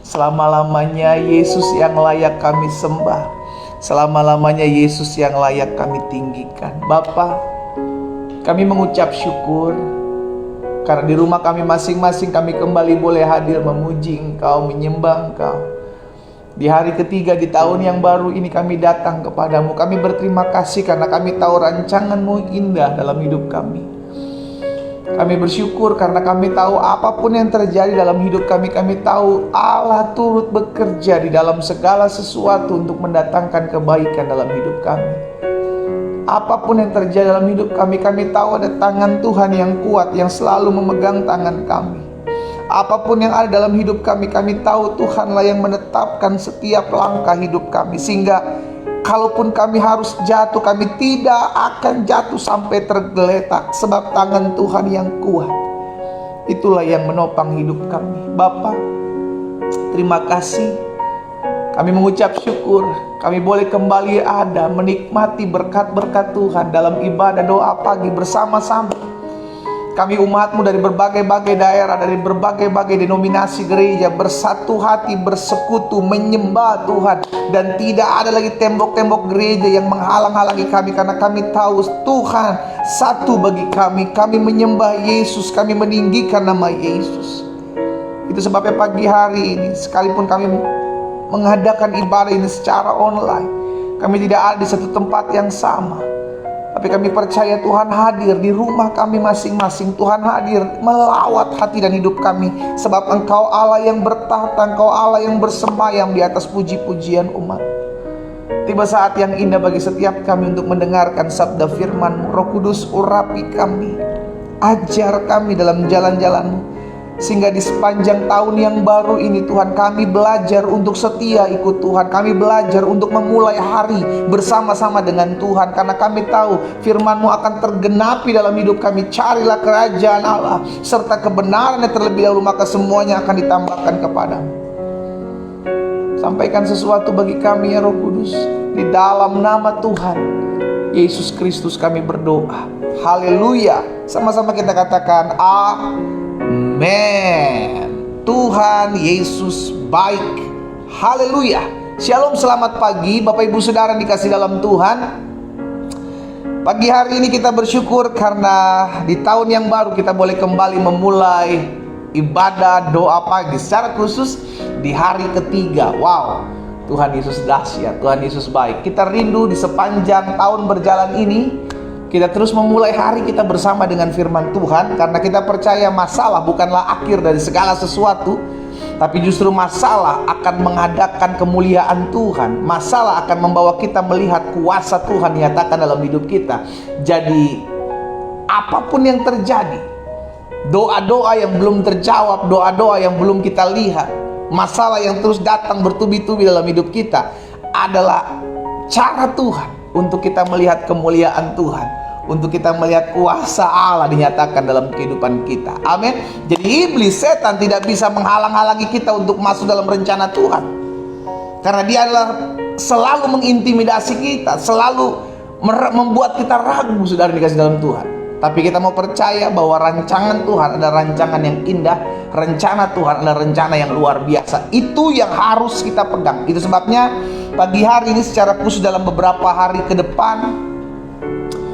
Selama-lamanya Yesus yang layak kami sembah. Selama-lamanya Yesus yang layak kami tinggikan. Bapa, kami mengucap syukur karena di rumah kami masing-masing kami kembali boleh hadir memuji Engkau, menyembah Engkau. Di hari ketiga di tahun yang baru ini kami datang kepadamu. Kami berterima kasih karena kami tahu rancangan-Mu indah dalam hidup kami. Kami bersyukur karena kami tahu apapun yang terjadi dalam hidup kami, kami tahu Allah turut bekerja di dalam segala sesuatu untuk mendatangkan kebaikan dalam hidup kami. Apapun yang terjadi dalam hidup kami, kami tahu ada tangan Tuhan yang kuat yang selalu memegang tangan kami. Apapun yang ada dalam hidup kami, kami tahu Tuhanlah yang menetapkan setiap langkah hidup kami. Sehingga kalaupun kami harus jatuh, kami tidak akan jatuh sampai tergeletak. Sebab tangan Tuhan yang kuat, itulah yang menopang hidup kami. Bapa, terima kasih. Kami mengucap syukur, kami boleh kembali ada menikmati berkat-berkat Tuhan dalam ibadah doa pagi bersama-sama. Kami umat-Mu dari berbagai-bagai daerah, dari berbagai-bagai denominasi gereja bersatu hati, bersekutu, menyembah Tuhan. Dan tidak ada lagi tembok-tembok gereja yang menghalang-halangi kami, karena kami tahu Tuhan satu bagi kami. Kami menyembah Yesus, kami meninggikan nama Yesus. Itu sebabnya pagi hari ini, sekalipun kami mengadakan ibadah ini secara online, kami tidak ada di satu tempat yang sama, tapi kami percaya Tuhan hadir di rumah kami masing-masing. Tuhan hadir melawat hati dan hidup kami. Sebab Engkau Allah yang bertahta, Engkau Allah yang bersemayam di atas puji-pujian umat. Tiba saat yang indah bagi setiap kami untuk mendengarkan sabda firman-Mu. Roh Kudus, urapi kami, ajar kami dalam jalan-jalan-Mu, sehingga di sepanjang tahun yang baru ini Tuhan, kami belajar untuk setia ikut Tuhan. Kami belajar untuk memulai hari bersama-sama dengan Tuhan, karena kami tahu firman-Mu akan tergenapi dalam hidup kami. Carilah kerajaan Allah serta kebenarannya terlebih dahulu, maka semuanya akan ditambahkan kepadamu. Sampaikan sesuatu bagi kami ya Roh Kudus. Di dalam nama Tuhan Yesus Kristus kami berdoa. Haleluya. Sama-sama kita katakan amin. Tuhan Yesus baik. Haleluya. Shalom, selamat pagi Bapak Ibu Saudara dikasih dalam Tuhan. Pagi hari ini kita bersyukur karena di tahun yang baru kita boleh kembali memulai ibadah doa pagi secara khusus di hari ketiga. Wow, Tuhan Yesus dahsyat, Tuhan Yesus baik. Kita rindu di sepanjang tahun berjalan ini kita terus memulai hari kita bersama dengan firman Tuhan, karena kita percaya masalah bukanlah akhir dari segala sesuatu, tapi justru masalah akan mengadakan kemuliaan Tuhan. Masalah akan membawa kita melihat kuasa Tuhan nyatakan dalam hidup kita. Jadi apapun yang terjadi, doa-doa yang belum terjawab, doa-doa yang belum kita lihat, masalah yang terus datang bertubi-tubi dalam hidup kita adalah cara Tuhan untuk kita melihat kemuliaan Tuhan, untuk kita melihat kuasa Allah dinyatakan dalam kehidupan kita. Amin. Jadi iblis, setan tidak bisa menghalang-halangi kita untuk masuk dalam rencana Tuhan, karena dia adalah selalu mengintimidasi kita, selalu membuat kita ragu, saudara dikasih dalam Tuhan. Tapi kita mau percaya bahwa rancangan Tuhan adalah rancangan yang indah, rencana Tuhan adalah rencana yang luar biasa. Itu yang harus kita pegang. Itu sebabnya pagi hari ini secara khusus dalam beberapa hari ke depan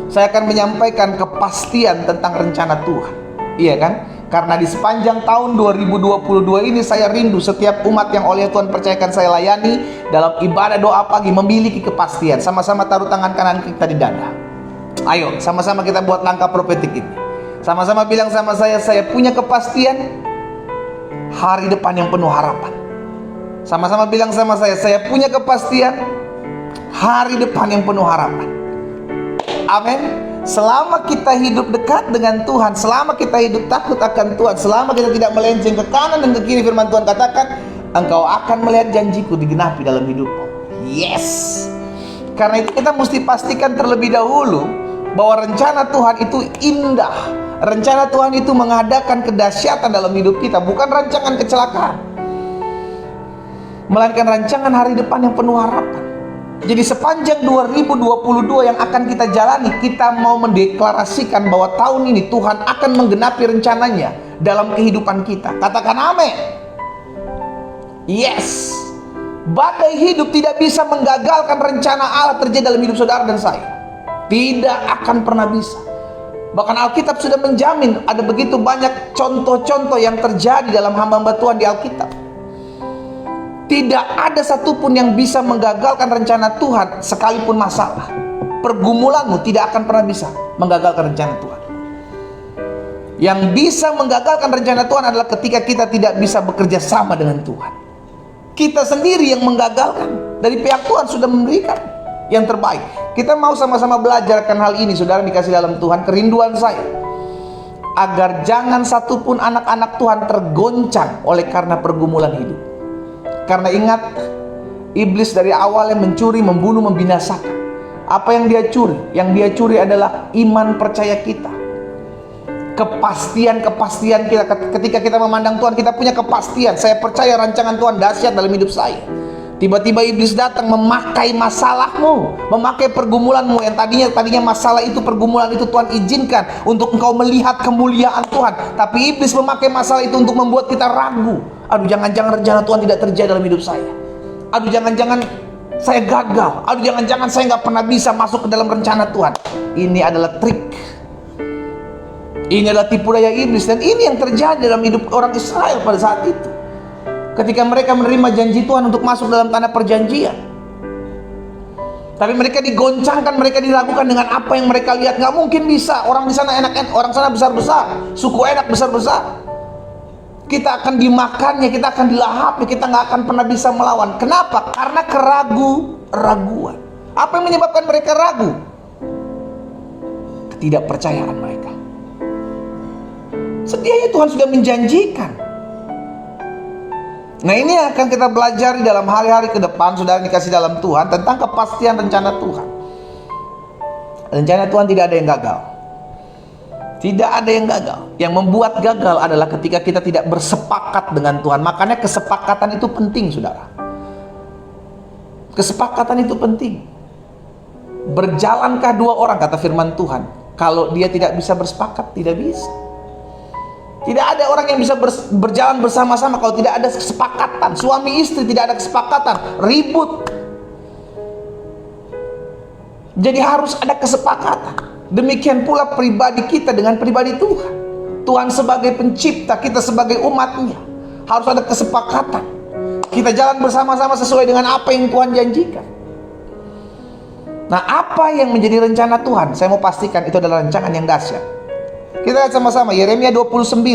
saya akan menyampaikan kepastian tentang rencana Tuhan. Iya kan? Karena di sepanjang tahun 2022 ini saya rindu setiap umat yang oleh Tuhan percayakan saya layani dalam ibadah doa pagi memiliki kepastian. Sama-sama taruh tangan kanan kita di dada. Ayo, sama-sama kita buat langkah profetik ini. Sama-sama bilang sama saya punya kepastian hari depan yang penuh harapan. Sama-sama bilang sama saya punya kepastian hari depan yang penuh harapan. Amin. Selama kita hidup dekat dengan Tuhan, selama kita hidup takut akan Tuhan, selama kita tidak melenceng ke kanan dan ke kiri, firman Tuhan katakan, engkau akan melihat janjiku digenapi dalam hidupmu. Yes. Karena itu kita mesti pastikan terlebih dahulu bahwa rencana Tuhan itu indah. Rencana Tuhan itu mengadakan kedahsyatan dalam hidup kita, bukan rancangan kecelakaan, melainkan rancangan hari depan yang penuh harapan. Jadi sepanjang 2022 yang akan kita jalani, kita mau mendeklarasikan bahwa tahun ini Tuhan akan menggenapi rencananya dalam kehidupan kita. Katakan amin. Yes, badai hidup tidak bisa menggagalkan rencana Allah terjadi dalam hidup saudara dan saya. Tidak akan pernah bisa. Bahkan Alkitab sudah menjamin ada begitu banyak contoh-contoh yang terjadi dalam hamba-hamba Tuhan di Alkitab. Tidak ada satupun yang bisa menggagalkan rencana Tuhan sekalipun masalah. Pergumulanmu tidak akan pernah bisa menggagalkan rencana Tuhan. Yang bisa menggagalkan rencana Tuhan adalah ketika kita tidak bisa bekerja sama dengan Tuhan. Kita sendiri yang menggagalkan. Dari pihak Tuhan sudah memberikan yang terbaik. Kita mau sama-sama belajarkan hal ini, saudara dikasih dalam Tuhan. Kerinduan saya agar jangan satupun anak-anak Tuhan tergoncang oleh karena pergumulan hidup. Karena ingat, iblis dari awalnya mencuri, membunuh, membinasakan. Apa yang dia curi? Yang dia curi adalah iman percaya kita, kepastian kita. Ketika kita memandang Tuhan, kita punya kepastian. Saya percaya rancangan Tuhan dahsyat dalam hidup saya. Tiba-tiba iblis datang memakai masalahmu, memakai pergumulanmu yang tadinya masalah itu, pergumulan itu Tuhan izinkan untuk engkau melihat kemuliaan Tuhan. Tapi iblis memakai masalah itu untuk membuat kita ragu. Aduh, jangan-jangan rencana Tuhan tidak terjadi dalam hidup saya. Aduh, jangan-jangan saya gagal. Aduh, jangan-jangan saya nggak pernah bisa masuk ke dalam rencana Tuhan. Ini adalah trik. Ini adalah tipu daya iblis. Dan ini yang terjadi dalam hidup orang Israel pada saat itu. Ketika mereka menerima janji Tuhan untuk masuk dalam tanah perjanjian, tapi mereka digoncangkan, mereka diragukan dengan apa yang mereka lihat. Nggak mungkin bisa, orang di sana enak-enak, orang sana besar-besar, suku enak besar-besar. Kita akan dimakannya, kita akan dilahapnya, kita nggak akan pernah bisa melawan. Kenapa? Karena keraguan. Apa yang menyebabkan mereka ragu? Ketidakpercayaan mereka. Sedianya Tuhan sudah menjanjikan. Nah, ini akan kita belajar dalam hari-hari ke depan, saudara dikasih dalam Tuhan, tentang kepastian rencana Tuhan. Rencana Tuhan tidak ada yang gagal. Tidak ada yang gagal. Yang membuat gagal adalah ketika kita tidak bersepakat dengan Tuhan. Makanya kesepakatan itu penting, saudara. Kesepakatan itu penting. Berjalankah dua orang, kata firman Tuhan, kalau dia tidak bisa bersepakat, tidak bisa. Tidak ada orang yang bisa berjalan bersama-sama kalau tidak ada kesepakatan. Suami istri tidak ada kesepakatan, ribut. Jadi harus ada kesepakatan. Demikian pula pribadi kita dengan pribadi Tuhan. Tuhan sebagai pencipta, kita sebagai umatnya, harus ada kesepakatan. Kita jalan bersama-sama sesuai dengan apa yang Tuhan janjikan. Nah, apa yang menjadi rencana Tuhan? Saya mau pastikan itu adalah rancangan yang dahsyat. Kita lihat sama-sama Yeremia 29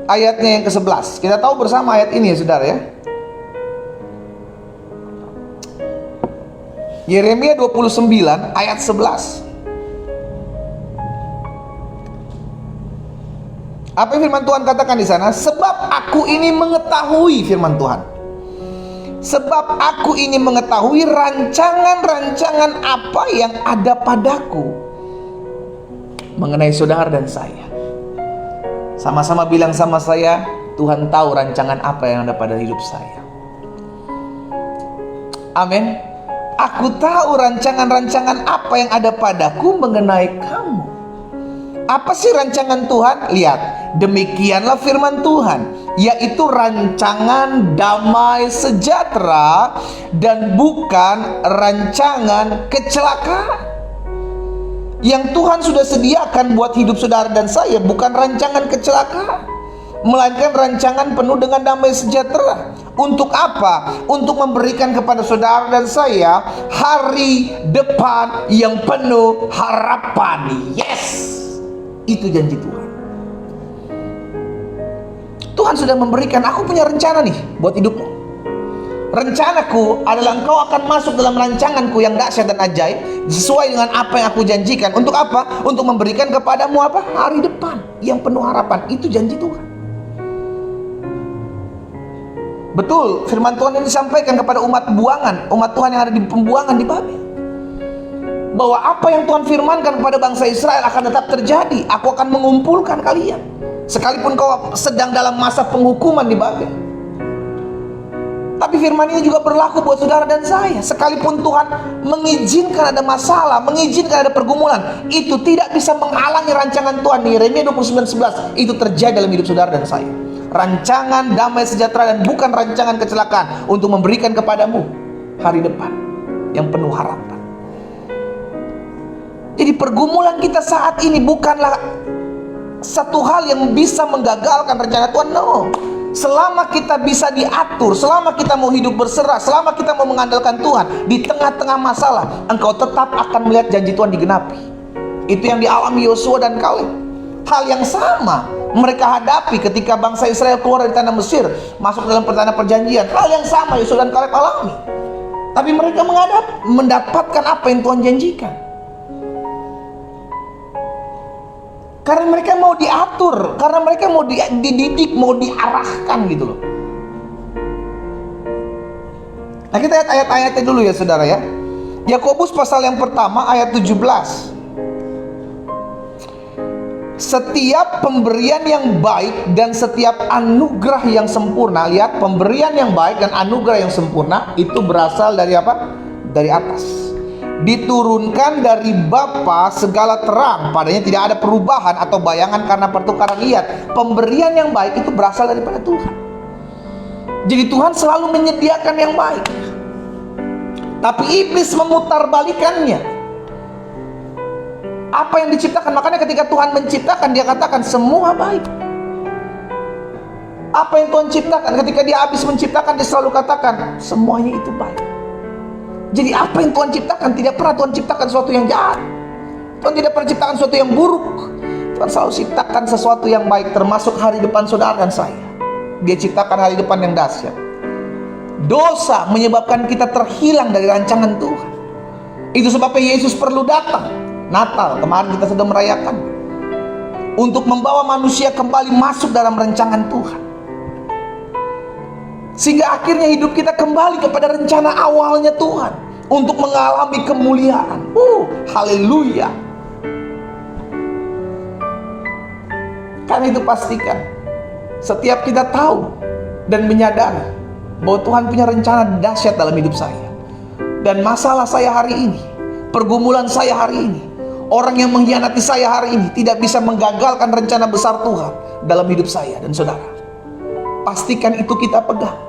ayatnya yang ke-11. Kita tahu bersama ayat ini ya, saudara ya. Yeremia 29 ayat 11. Apa yang firman Tuhan katakan di sana? Sebab aku ini mengetahui, firman Tuhan. Sebab aku ini mengetahui rancangan-rancangan apa yang ada padaku mengenai saudara dan saya. Sama-sama bilang sama saya, Tuhan tahu rancangan apa yang ada pada hidup saya. Amin. Aku tahu rancangan-rancangan apa yang ada padaku mengenai kamu. Apa sih rancangan Tuhan? Lihat, demikianlah firman Tuhan, yaitu rancangan damai sejahtera dan bukan rancangan kecelakaan. Yang Tuhan sudah sediakan buat hidup saudara dan saya bukan rancangan kecelakaan, melainkan rancangan penuh dengan damai sejahtera. Untuk apa? Untuk memberikan kepada saudara dan saya hari depan yang penuh harapan. Yes, itu janji Tuhan. Tuhan sudah memberikan, aku punya rencana nih buat hidupmu. Rencanaku adalah engkau akan masuk dalam rancanganku yang dahsyat dan ajaib, sesuai dengan apa yang aku janjikan. Untuk apa? Untuk memberikan kepadamu apa? Hari depan yang penuh harapan. Itu janji Tuhan. Betul, firman Tuhan yang disampaikan kepada umat buangan, umat Tuhan yang ada di pembuangan di Babel, bahwa apa yang Tuhan firmankan kepada bangsa Israel akan tetap terjadi. Aku akan mengumpulkan kalian, sekalipun kau sedang dalam masa penghukuman di Babel. Tapi firman ini juga berlaku buat saudara dan saya. Sekalipun Tuhan mengizinkan ada masalah, mengizinkan ada pergumulan, itu tidak bisa menghalangi rancangan Tuhan. Yeremia 29:11 itu terjadi dalam hidup saudara dan saya. rancangan damai sejahtera dan bukan rancangan kecelakaan, untuk memberikan kepadamu hari depan yang penuh harapan. Jadi pergumulan kita saat ini bukanlah satu hal yang bisa menggagalkan rencana Tuhan. No. Selama kita bisa diatur, selama kita mau hidup berserah, selama kita mau mengandalkan Tuhan, di tengah-tengah masalah, engkau tetap akan melihat janji Tuhan digenapi. Itu yang dialami Yosua dan Kaleb. Hal yang sama mereka hadapi ketika bangsa Israel keluar dari tanah Mesir, masuk dalam tanah perjanjian. Hal yang sama Yosua dan Kaleb alami. Tapi mereka mendapatkan apa yang Tuhan janjikan. Karena mereka mau diatur, karena mereka mau dididik, mau diarahkan gitu loh. Nah, kita lihat ayat-ayatnya dulu ya saudara ya. Yakobus pasal yang pertama ayat 17. Setiap pemberian yang baik dan setiap anugerah yang sempurna. Lihat, pemberian yang baik dan anugerah yang sempurna itu berasal dari apa? Dari atas. Diturunkan dari Bapa segala terang, padanya tidak ada perubahan atau bayangan karena pertukaran lihat. Pemberian yang baik itu berasal daripada Tuhan. Jadi Tuhan selalu menyediakan yang baik, tapi iblis memutarbalikannya. Apa yang diciptakan, makanya ketika Tuhan menciptakan, dia katakan semua baik. Apa yang Tuhan ciptakan, ketika dia habis menciptakan, dia selalu katakan semuanya itu baik. Jadi apa yang Tuhan ciptakan, tidak pernah Tuhan ciptakan sesuatu yang jahat. Tuhan tidak pernah ciptakan sesuatu yang buruk. Tuhan selalu ciptakan sesuatu yang baik, termasuk hari depan saudara dan saya. Dia ciptakan hari depan yang dahsyat. Dosa menyebabkan kita terhilang dari rancangan Tuhan. Itu sebabnya Yesus perlu datang. Natal kemarin kita sudah merayakan, untuk membawa manusia kembali masuk dalam rancangan Tuhan, sehingga akhirnya hidup kita kembali kepada rencana awalnya Tuhan, untuk mengalami kemuliaan. Haleluya. Karena itu pastikan setiap kita tahu dan menyadari bahwa Tuhan punya rencana dahsyat dalam hidup saya. Dan masalah saya hari ini, pergumulan saya hari ini, orang yang mengkhianati saya hari ini tidak bisa menggagalkan rencana besar Tuhan dalam hidup saya dan saudara. Pastikan itu kita pegang.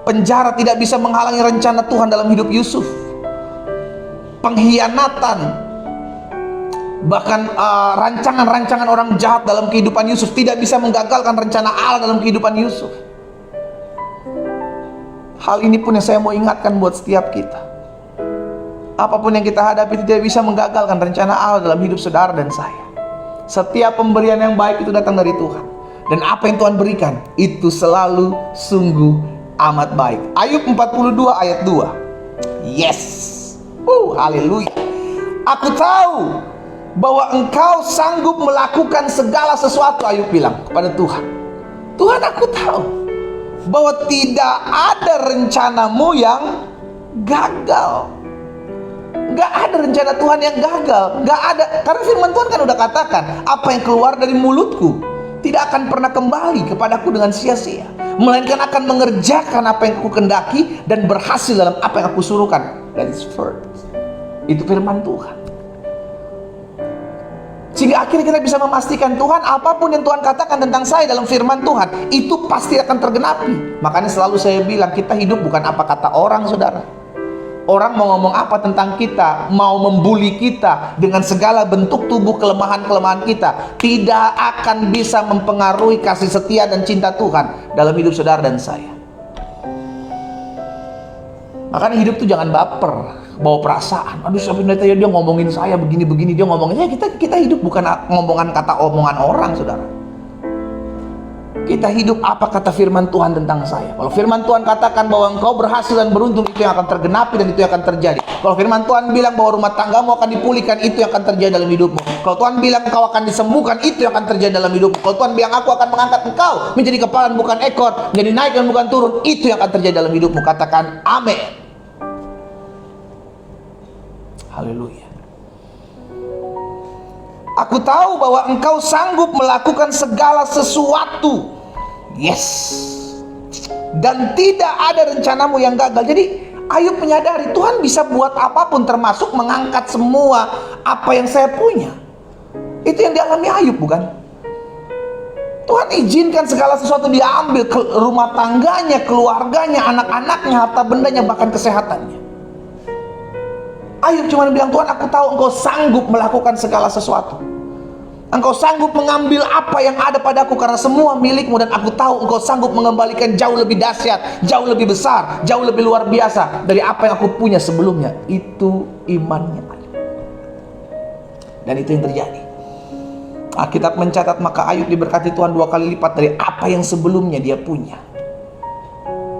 Penjara tidak bisa menghalangi rencana Tuhan dalam hidup Yusuf. Pengkhianatan, bahkan rancangan-rancangan orang jahat dalam kehidupan Yusuf tidak bisa menggagalkan rencana Allah dalam kehidupan Yusuf. Hal ini pun yang saya mau ingatkan buat setiap kita. Apapun yang kita hadapi tidak bisa menggagalkan rencana Allah dalam hidup saudara dan saya. Setiap pemberian yang baik itu datang dari Tuhan. Dan apa yang Tuhan berikan itu selalu sungguh amat baik. Ayub 42 ayat 2. Yes. Haleluya. Aku tahu bahwa engkau sanggup melakukan segala sesuatu. Ayub bilang kepada Tuhan, Tuhan, aku tahu bahwa tidak ada rencanamu yang gagal. Gak ada rencana Tuhan yang gagal. Gak ada. Karena firman Tuhan kan udah katakan, apa yang keluar dari mulutku tidak akan pernah kembali kepadaku dengan sia-sia, melainkan akan mengerjakan apa yang aku kendaki dan berhasil dalam apa yang aku suruhkan. That is first. Itu firman Tuhan. Sehingga akhirnya kita bisa memastikan Tuhan, apapun yang Tuhan katakan tentang saya dalam firman Tuhan, itu pasti akan tergenapi. Makanya selalu saya bilang, kita hidup bukan apa kata orang, saudara. Orang mau ngomong apa tentang kita, mau membuli kita dengan segala bentuk tubuh kelemahan-kelemahan kita, tidak akan bisa mempengaruhi kasih setia dan cinta Tuhan dalam hidup saudara dan saya. Makanya hidup tuh jangan baper, bawa perasaan. Aduh, sampai dia ngomongin saya begini-begini, dia ngomongin. Kita hidup bukan omongan omongan orang, saudara. Kita hidup apa kata firman Tuhan tentang saya. Kalau firman Tuhan katakan bahwa engkau berhasil dan beruntung, itu yang akan tergenapi dan itu yang akan terjadi. Kalau firman Tuhan bilang bahwa rumah tanggamu akan dipulihkan, itu yang akan terjadi dalam hidupmu. Kalau Tuhan bilang engkau akan disembuhkan, itu yang akan terjadi dalam hidupmu. Kalau Tuhan bilang aku akan mengangkat engkau menjadi kepala bukan ekor, menjadi naik dan bukan turun, itu yang akan terjadi dalam hidupmu. Katakan amin. Haleluya. Aku tahu bahwa engkau sanggup melakukan segala sesuatu. Yes. Dan tidak ada rencanamu yang gagal. Jadi Ayub menyadari Tuhan bisa buat apapun, termasuk mengangkat semua apa yang saya punya. Itu yang dialami Ayub, bukan? Tuhan izinkan segala sesuatu diambil, ke rumah tangganya, keluarganya, anak-anaknya, harta bendanya, bahkan kesehatannya. Ayub cuma bilang, Tuhan, aku tahu Engkau sanggup melakukan segala sesuatu. Engkau sanggup mengambil apa yang ada padaku karena semua milik-Mu, dan aku tahu Engkau sanggup mengembalikan jauh lebih dahsyat, jauh lebih besar, jauh lebih luar biasa dari apa yang aku punya sebelumnya. Itu imannya Ayub. Dan itu yang terjadi. Alkitab mencatat maka Ayub diberkati Tuhan 2 kali lipat dari apa yang sebelumnya dia punya.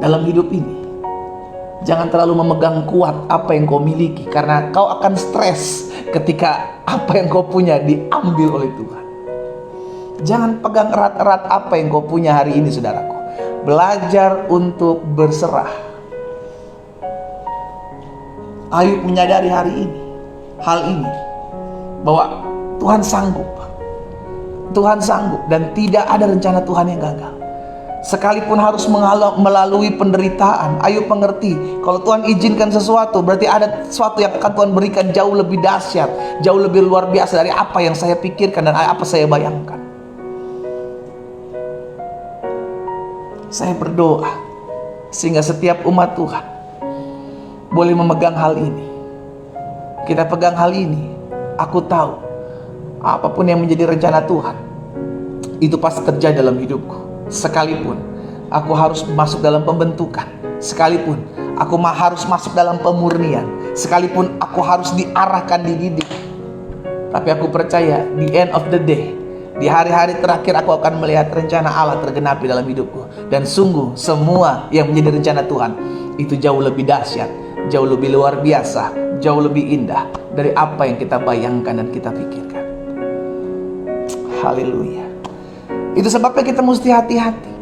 Dalam hidup ini, jangan terlalu memegang kuat apa yang kau miliki, karena kau akan stres ketika apa yang kau punya diambil oleh Tuhan. Jangan pegang erat-erat apa yang kau punya hari ini, saudaraku. Belajar untuk berserah. Ayub menyadari hari ini, hal ini, bahwa Tuhan sanggup. Tuhan sanggup, dan tidak ada rencana Tuhan yang gagal. Sekalipun harus melalui penderitaan, Ayub mengerti kalau Tuhan izinkan sesuatu, berarti ada sesuatu yang akan Tuhan berikan jauh lebih dahsyat, jauh lebih luar biasa dari apa yang saya pikirkan dan apa saya bayangkan. Saya berdoa sehingga setiap umat Tuhan boleh memegang hal ini. Kita pegang hal ini. Aku tahu apapun yang menjadi rencana Tuhan, itu pasti terjadi dalam hidupku. Sekalipun aku harus masuk dalam pembentukan, sekalipun aku harus masuk dalam pemurnian, sekalipun aku harus diarahkan, dididik, tapi aku percaya di end of the day, di hari-hari terakhir aku akan melihat rencana Allah tergenapi dalam hidupku. Dan sungguh semua yang menjadi rencana Tuhan itu jauh lebih dahsyat, jauh lebih luar biasa, jauh lebih indah dari apa yang kita bayangkan dan kita pikirkan. Haleluya. Itu sebabnya kita mesti hati-hati.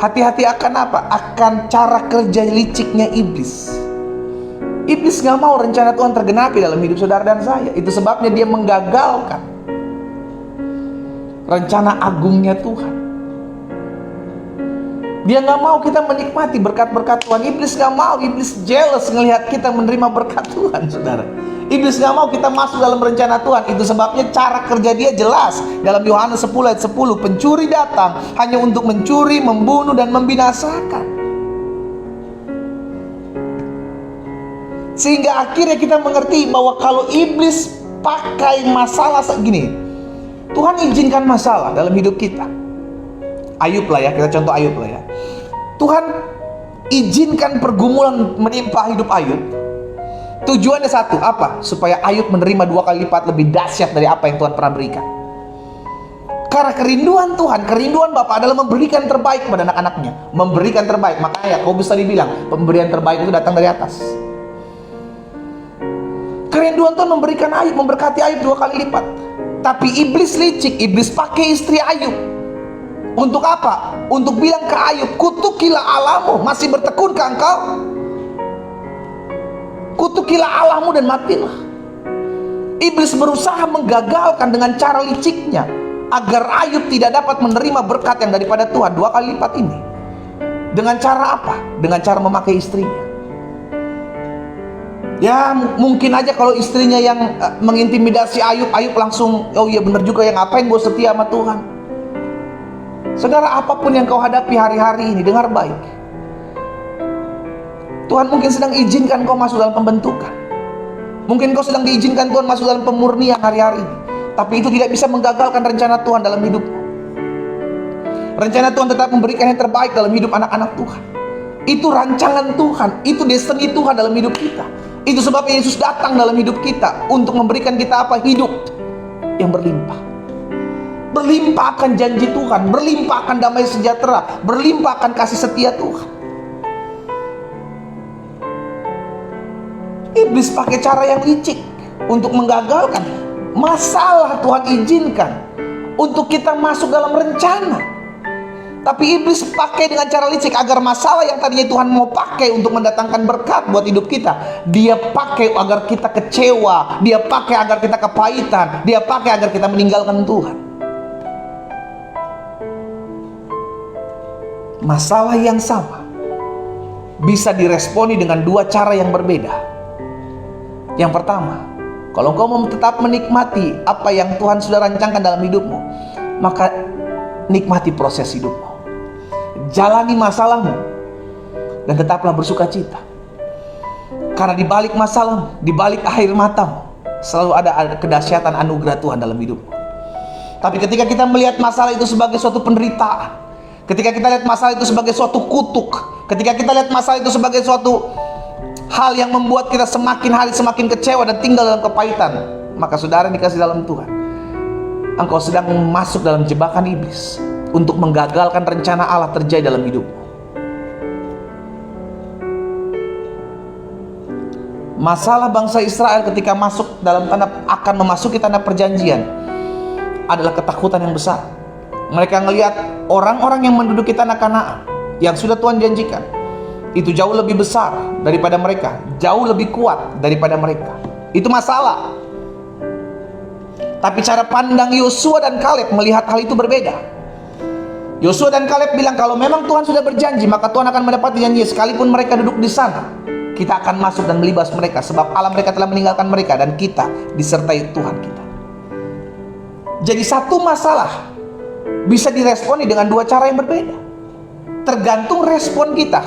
Hati-hati akan apa? Akan cara kerja liciknya iblis. Iblis gak mau rencana Tuhan tergenapi dalam hidup saudara dan saya. Itu sebabnya dia menggagalkan rencana agungnya Tuhan. Dia gak mau kita menikmati berkat-berkat Tuhan. Iblis gak mau. Iblis jealous ngelihat kita menerima berkat Tuhan, saudara. Iblis gak mau kita masuk dalam rencana Tuhan. Itu sebabnya cara kerja dia jelas. Dalam Yohanes 10 ayat 10, pencuri datang hanya untuk mencuri, membunuh, dan membinasakan. Sehingga akhirnya kita mengerti bahwa kalau iblis pakai masalah segini, Tuhan izinkan masalah dalam hidup kita. Ayub lah ya, kita contoh Ayub lah ya. Tuhan izinkan pergumulan menimpa hidup Ayub. Tujuannya satu, apa? Supaya Ayub menerima 2 kali lipat lebih dahsyat dari apa yang Tuhan pernah berikan. Karena kerinduan Tuhan, kerinduan Bapa adalah memberikan terbaik kepada anak-anaknya. Memberikan terbaik, makanya kau bisa dibilang pemberian terbaik itu datang dari atas. Kerinduan Tuhan memberikan Ayub, memberkati Ayub 2 kali lipat. Tapi iblis licik, iblis pakai istri Ayub. Untuk apa? Untuk bilang ke Ayub, kutukilah Allahmu, masih bertekunkah engkau? Kutukilah Allahmu dan matilah. Iblis berusaha menggagalkan dengan cara liciknya agar Ayub tidak dapat menerima berkat yang daripada Tuhan 2 kali lipat ini. Dengan cara apa? Dengan cara memakai istrinya. Ya mungkin aja kalau istrinya yang mengintimidasi Ayub, Ayub langsung, oh iya benar juga, yang ngapain gue setia sama Tuhan. Saudara, apapun yang kau hadapi hari-hari ini, dengar baik. Tuhan mungkin sedang izinkan kau masuk dalam pembentukan. Mungkin kau sedang diizinkan Tuhan masuk dalam pemurnian hari-hari ini. Tapi itu tidak bisa menggagalkan rencana Tuhan dalam hidupmu. Rencana Tuhan tetap memberikan yang terbaik dalam hidup anak-anak Tuhan. Itu rancangan Tuhan, itu destiny Tuhan dalam hidup kita. Itu sebabnya Yesus datang dalam hidup kita untuk memberikan kita apa? Hidup yang berlimpah. Berlimpah akan janji Tuhan, berlimpah akan damai sejahtera, berlimpah akan kasih setia Tuhan. Iblis pakai cara yang licik untuk menggagalkan masalah. Tuhan izinkan untuk kita masuk dalam rencana, tapi iblis pakai dengan cara licik agar masalah yang tadinya Tuhan mau pakai untuk mendatangkan berkat buat hidup kita, dia pakai agar kita kecewa, dia pakai agar kita kepahitan, dia pakai agar kita meninggalkan Tuhan. Masalah yang sama bisa diresponi dengan 2 cara yang berbeda. Yang pertama, kalau kau mau tetap menikmati apa yang Tuhan sudah rancangkan dalam hidupmu, maka nikmati proses hidupmu. Jalani masalahmu dan tetaplah bersuka cita. Karena di balik masalahmu, di balik air matamu, selalu ada kedahsyatan anugerah Tuhan dalam hidupmu. Tapi ketika kita melihat masalah itu sebagai suatu penderitaan, ketika kita lihat masalah itu sebagai suatu kutuk, ketika kita lihat masalah itu sebagai suatu hal yang membuat kita semakin hari semakin kecewa dan tinggal dalam kepahitan, maka saudara dikasih dalam Tuhan, engkau sedang masuk dalam jebakan iblis untuk menggagalkan rencana Allah terjadi dalam hidupmu. Masalah bangsa Israel ketika masuk dalam akan memasuki tanah perjanjian adalah ketakutan yang besar. Mereka melihat orang-orang yang menduduki tanah Kanaan yang sudah Tuhan janjikan itu jauh lebih besar daripada mereka, jauh lebih kuat daripada mereka. Itu masalah. Tapi cara pandang Yosua dan Kaleb melihat hal itu berbeda. Yosua dan Kaleb bilang, kalau memang Tuhan sudah berjanji, maka Tuhan akan mendapati janji. Sekalipun mereka duduk di sana, kita akan masuk dan melibas mereka, sebab Allah mereka telah meninggalkan mereka dan kita disertai Tuhan kita. Jadi satu masalah bisa diresponi dengan dua cara yang berbeda, tergantung respon kita.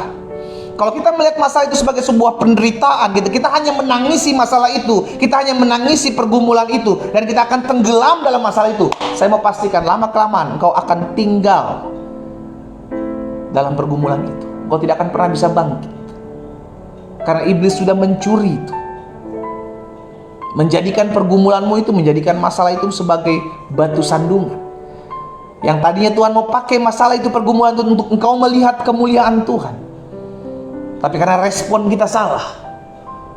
Kalau kita melihat masalah itu sebagai sebuah penderitaan gitu, kita hanya menangisi masalah itu, kita hanya menangisi pergumulan itu, dan kita akan tenggelam dalam masalah itu. Saya mau pastikan lama-kelamaan engkau akan tinggal dalam pergumulan itu. Engkau tidak akan pernah bisa bangkit, karena iblis sudah mencuri itu, menjadikan pergumulanmu itu, menjadikan masalah itu sebagai batu sandungan. Yang tadinya Tuhan mau pakai masalah itu, pergumulan itu, untuk engkau melihat kemuliaan Tuhan. Tapi karena respon kita salah,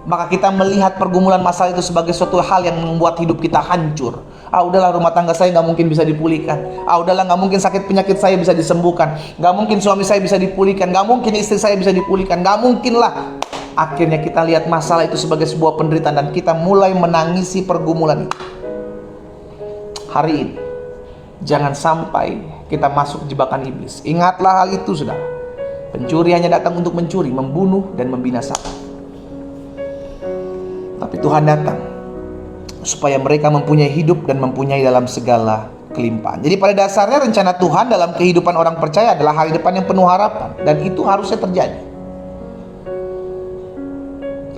maka kita melihat pergumulan masalah itu sebagai suatu hal yang membuat hidup kita hancur. Udahlah, rumah tangga saya nggak mungkin bisa dipulihkan. Udahlah, nggak mungkin sakit penyakit saya bisa disembuhkan. Nggak mungkin suami saya bisa dipulihkan. Nggak mungkin istri saya bisa dipulihkan. Nggak mungkin lah. Akhirnya kita lihat masalah itu sebagai sebuah penderitaan dan kita mulai menangisi pergumulan itu. Hari ini, jangan sampai kita masuk jebakan iblis. Ingatlah hal itu, saudara. Pencuri hanya datang untuk mencuri, membunuh, dan membinasakan. Tapi Tuhan datang supaya mereka mempunyai hidup dan mempunyai dalam segala kelimpahan. Jadi pada dasarnya rencana Tuhan dalam kehidupan orang percaya adalah hari depan yang penuh harapan, dan itu harusnya terjadi.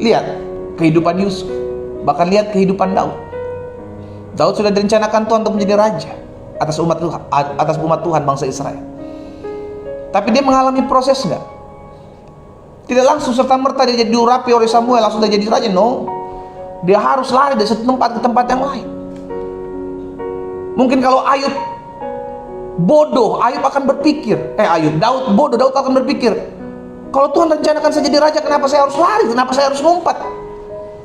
Lihat kehidupan Yusuf, bahkan lihat kehidupan Daud. Daud sudah direncanakan Tuhan untuk menjadi raja atas umat Tuhan bangsa Israel. Tapi dia mengalami proses enggak? Tidak langsung serta-merta dia jadi diurapi oleh Samuel langsung dia jadi raja. No. Dia harus lari dari satu tempat ke tempat yang lain. Mungkin kalau Ayub bodoh, Ayub akan berpikir, Daud bodoh, Daud akan berpikir, kalau Tuhan rencanakan saya jadi raja, kenapa saya harus lari? Kenapa saya harus lompat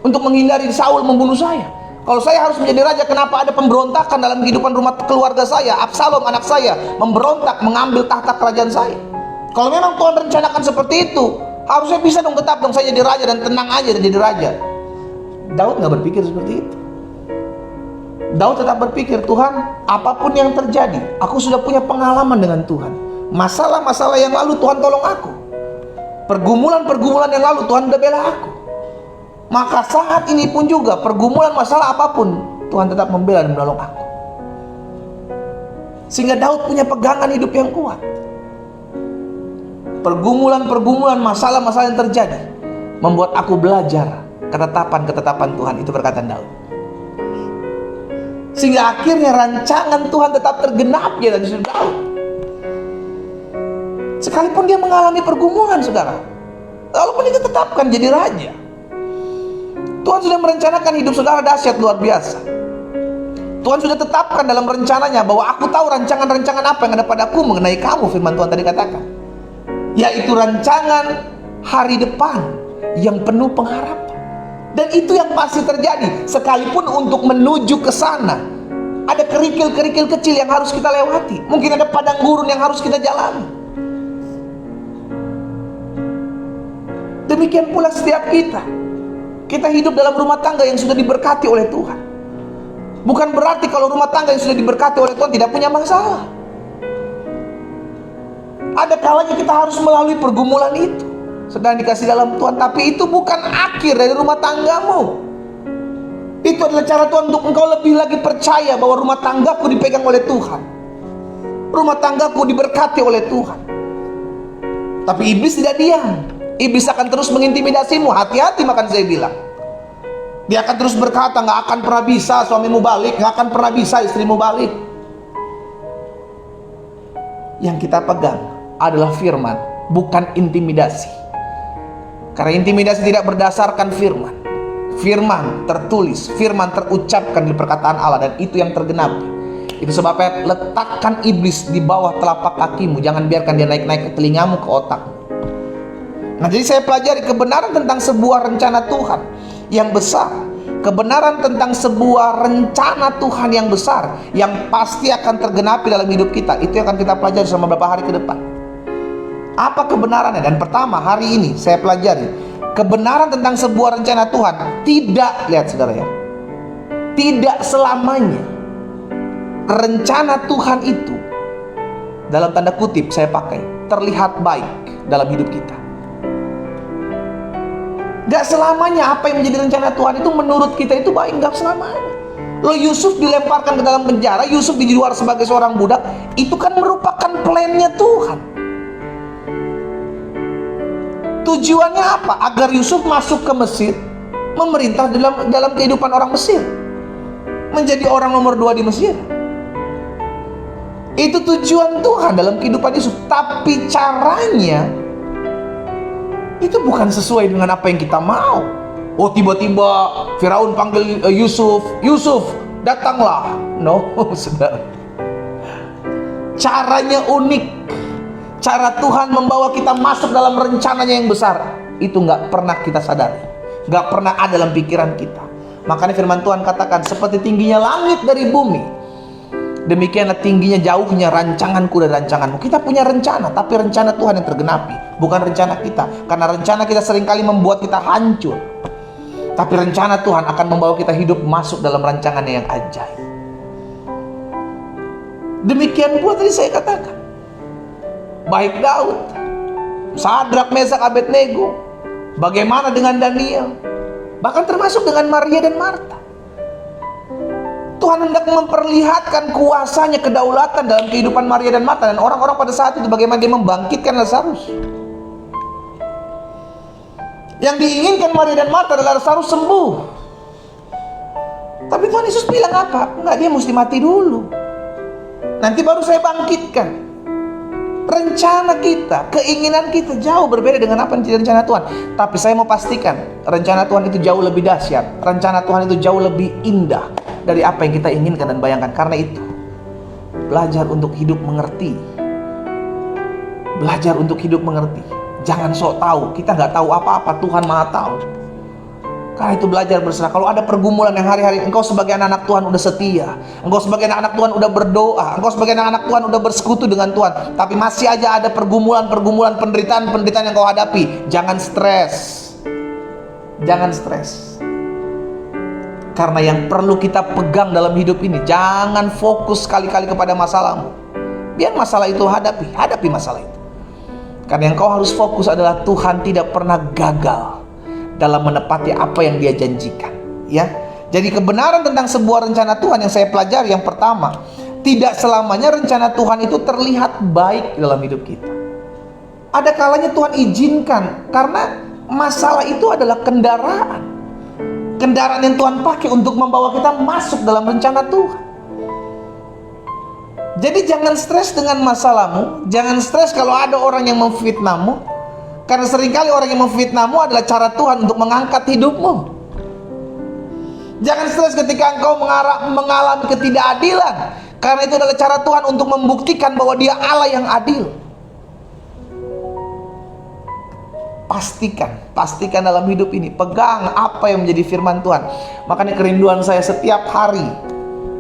untuk menghindari Saul membunuh saya? Kalau saya harus menjadi raja, kenapa ada pemberontakan dalam kehidupan rumah keluarga saya? Absalom anak saya memberontak mengambil tahta kerajaan saya. Kalau memang Tuhan rencanakan seperti itu, harusnya bisa tetap saya jadi raja dan tenang aja dan jadi raja. Daud nggak berpikir seperti itu. Daud tetap berpikir, Tuhan, apapun yang terjadi, aku sudah punya pengalaman dengan Tuhan. Masalah-masalah yang lalu Tuhan tolong aku. Pergumulan-pergumulan yang lalu Tuhan udah bela aku. Maka saat ini pun juga, pergumulan masalah apapun, Tuhan tetap membela dan menolong aku. Sehingga Daud punya pegangan hidup yang kuat. Pergumulan-pergumulan, masalah-masalah yang terjadi membuat aku belajar ketetapan-ketetapan Tuhan. Itu perkataan Daud. Sehingga akhirnya rancangan Tuhan tetap tergenap ya dari hidup Daud. Sekalipun dia mengalami pergumulan, saudara, walaupun dia ditetapkan jadi raja, Tuhan sudah merencanakan hidup saudara dahsyat luar biasa. Tuhan sudah tetapkan dalam rencananya bahwa aku tahu rancangan-rancangan apa yang ada padaku mengenai kamu, firman Tuhan tadi katakan, yaitu rancangan hari depan yang penuh pengharapan. Dan itu yang pasti terjadi. Sekalipun untuk menuju ke sana ada kerikil-kerikil kecil yang harus kita lewati. Mungkin ada padang gurun yang harus kita jalani. Demikian pula setiap kita. Kita hidup dalam rumah tangga yang sudah diberkati oleh Tuhan. Bukan berarti kalau rumah tangga yang sudah diberkati oleh Tuhan tidak punya masalah. Ada kalanya kita harus melalui pergumulan itu, sedang dikasih dalam Tuhan. Tapi itu bukan akhir dari rumah tanggamu. Itu adalah cara Tuhan untuk engkau lebih lagi percaya bahwa rumah tanggaku dipegang oleh Tuhan. Rumah tanggaku diberkati oleh Tuhan. Tapi iblis tidak diam. Iblis akan terus mengintimidasimu. Hati-hati, makan saya bilang. Dia akan terus berkata, nggak akan pernah bisa suamimu balik, nggak akan pernah bisa istrimu balik. Yang kita pegang adalah firman, bukan intimidasi. Karena intimidasi tidak berdasarkan firman. Firman tertulis, firman terucapkan di perkataan Allah, dan itu yang tergenapi. Itu sebabnya letakkan iblis di bawah telapak kakimu. Jangan biarkan dia naik-naik ke telingamu, ke otakmu. Nah, jadi saya pelajari kebenaran tentang sebuah rencana Tuhan yang besar. Kebenaran tentang sebuah rencana Tuhan yang besar, yang pasti akan tergenapi dalam hidup kita. Itu yang akan kita pelajari selama beberapa hari ke depan. Apa kebenarannya? Dan pertama, hari ini saya pelajari kebenaran tentang sebuah rencana Tuhan. Tidak, lihat saudara ya, tidak selamanya rencana Tuhan itu, dalam tanda kutip saya pakai, terlihat baik dalam hidup kita. Gak selamanya apa yang menjadi rencana Tuhan itu menurut kita itu baik, gak selamanya. Lo Yusuf dilemparkan ke dalam penjara, Yusuf dijual sebagai seorang budak, itu kan merupakan plannya Tuhan. Tujuannya apa? Agar Yusuf masuk ke Mesir, memerintah dalam kehidupan orang Mesir, menjadi orang nomor 2 di Mesir. Itu tujuan Tuhan dalam kehidupan Yusuf. Tapi caranya itu bukan sesuai dengan apa yang kita mau. Oh, tiba-tiba Firaun panggil Yusuf, Yusuf datanglah. No, saudara. Caranya unik. Cara Tuhan membawa kita masuk dalam rencananya yang besar, itu nggak pernah kita sadari, nggak pernah ada dalam pikiran kita. Makanya firman Tuhan katakan, seperti tingginya langit dari bumi, demikianlah tingginya jauhnya rancanganku dan rancanganmu. Kita punya rencana, tapi rencana Tuhan yang tergenapi, bukan rencana kita. Karena rencana kita seringkali membuat kita hancur, tapi rencana Tuhan akan membawa kita hidup masuk dalam rancangannya yang ajaib. Demikian pula tadi saya katakan, baik Daud, Sadrak, Mesak, Abednego, bagaimana dengan Daniel, bahkan termasuk dengan Maria dan Marta. Tuhan hendak memperlihatkan kuasanya, kedaulatan dalam kehidupan Maria dan Marta dan orang-orang pada saat itu, bagaimana dia membangkitkan Lazarus. Yang diinginkan Maria dan Marta adalah Lazarus sembuh. Tapi Tuhan Yesus bilang apa? Enggak, dia mesti mati dulu, nanti baru saya bangkitkan. Rencana kita, keinginan kita jauh berbeda dengan apa yang menjadi rencana Tuhan. Tapi saya mau pastikan, rencana Tuhan itu jauh lebih dahsyat. Rencana Tuhan itu jauh lebih indah dari apa yang kita inginkan dan bayangkan. Karena itu, belajar untuk hidup mengerti. Belajar untuk hidup mengerti. Jangan sok tahu, kita nggak tahu apa-apa, Tuhan Maha tahu. Karena itu belajar berserah. Kalau ada pergumulan yang hari-hari engkau sebagai anak-anak Tuhan udah setia, engkau sebagai anak-anak Tuhan udah berdoa, engkau sebagai anak-anak Tuhan udah bersekutu dengan Tuhan, tapi masih aja ada pergumulan-pergumulan, penderitaan-penderitaan yang kau hadapi, jangan stres. Jangan stres. Karena yang perlu kita pegang dalam hidup ini, jangan fokus sekali-kali kepada masalahmu. Biar masalah itu hadapi masalah itu. Karena yang kau harus fokus adalah Tuhan tidak pernah gagal dalam menepati apa yang dia janjikan, ya. Jadi kebenaran tentang sebuah rencana Tuhan yang saya pelajari, yang pertama, tidak selamanya rencana Tuhan itu terlihat baik dalam hidup kita. Ada kalanya Tuhan izinkan karena masalah itu adalah kendaraan yang Tuhan pakai untuk membawa kita masuk dalam rencana Tuhan. Jadi jangan stres dengan masalahmu, jangan stres kalau ada orang yang memfitnahmu. Karena seringkali orang yang memfitnahmu adalah cara Tuhan untuk mengangkat hidupmu. Jangan stres ketika engkau mengalami ketidakadilan, karena itu adalah cara Tuhan untuk membuktikan bahwa Dia Allah yang adil. Pastikan dalam hidup ini, pegang apa yang menjadi firman Tuhan. Makanya kerinduan saya setiap hari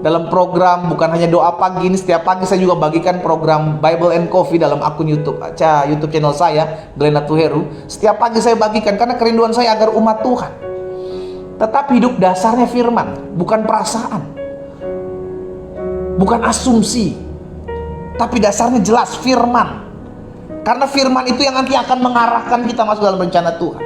dalam program, bukan hanya doa pagi ini, setiap pagi saya juga bagikan program Bible and Coffee dalam akun YouTube channel saya, Glenn Atuheru. Setiap pagi saya bagikan karena kerinduan saya agar umat Tuhan tetap hidup dasarnya firman, bukan perasaan, bukan asumsi, tapi dasarnya jelas firman. Karena firman itu yang nanti akan mengarahkan kita masuk dalam rencana Tuhan.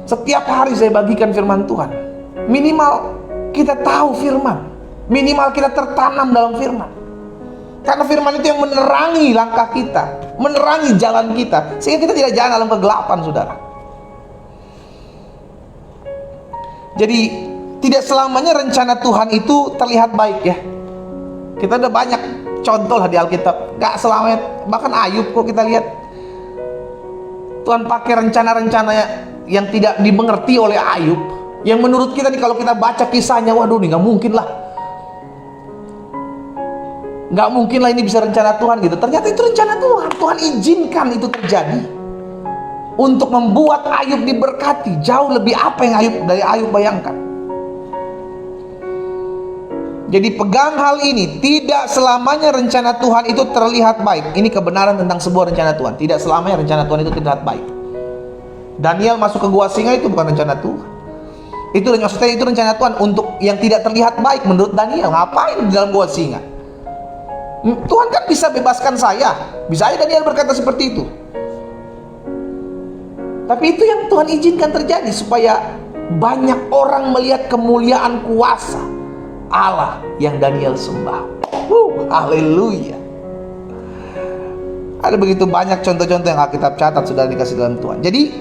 Setiap hari saya bagikan firman Tuhan. Minimal kita tahu firman. Minimal kita tertanam dalam firman. Karena firman itu yang menerangi langkah kita, menerangi jalan kita, sehingga kita tidak jalan dalam kegelapan, saudara. Jadi tidak selamanya rencana Tuhan itu terlihat baik ya. Kita udah banyak contoh lah di Alkitab. Gak selamanya, bahkan Ayub kok kita lihat Tuhan pakai rencana-rencana yang tidak dimengerti oleh Ayub, yang menurut kita nih kalau kita baca kisahnya, waduh nih gak mungkin lah, gak mungkin lah ini bisa rencana Tuhan gitu. Ternyata itu rencana Tuhan. Tuhan izinkan itu terjadi untuk membuat Ayub diberkati jauh lebih apa yang Ayub bayangkan. Jadi pegang hal ini, tidak selamanya rencana Tuhan itu terlihat baik. Ini kebenaran tentang sebuah rencana Tuhan. Tidak selamanya rencana Tuhan itu terlihat baik. Daniel masuk ke gua singa itu bukan rencana Tuhan. Itu maksudnya itu rencana Tuhan untuk yang tidak terlihat baik menurut Daniel. Ngapain di dalam gua singa? Tuhan kan bisa bebaskan saya. Bisa aja Daniel berkata seperti itu. Tapi itu yang Tuhan izinkan terjadi supaya banyak orang melihat kemuliaan kuasa Allah yang Daniel sembah. Haleluya. Ada begitu banyak contoh-contoh yang Alkitab catat sudah dikasih dalam Tuhan. Jadi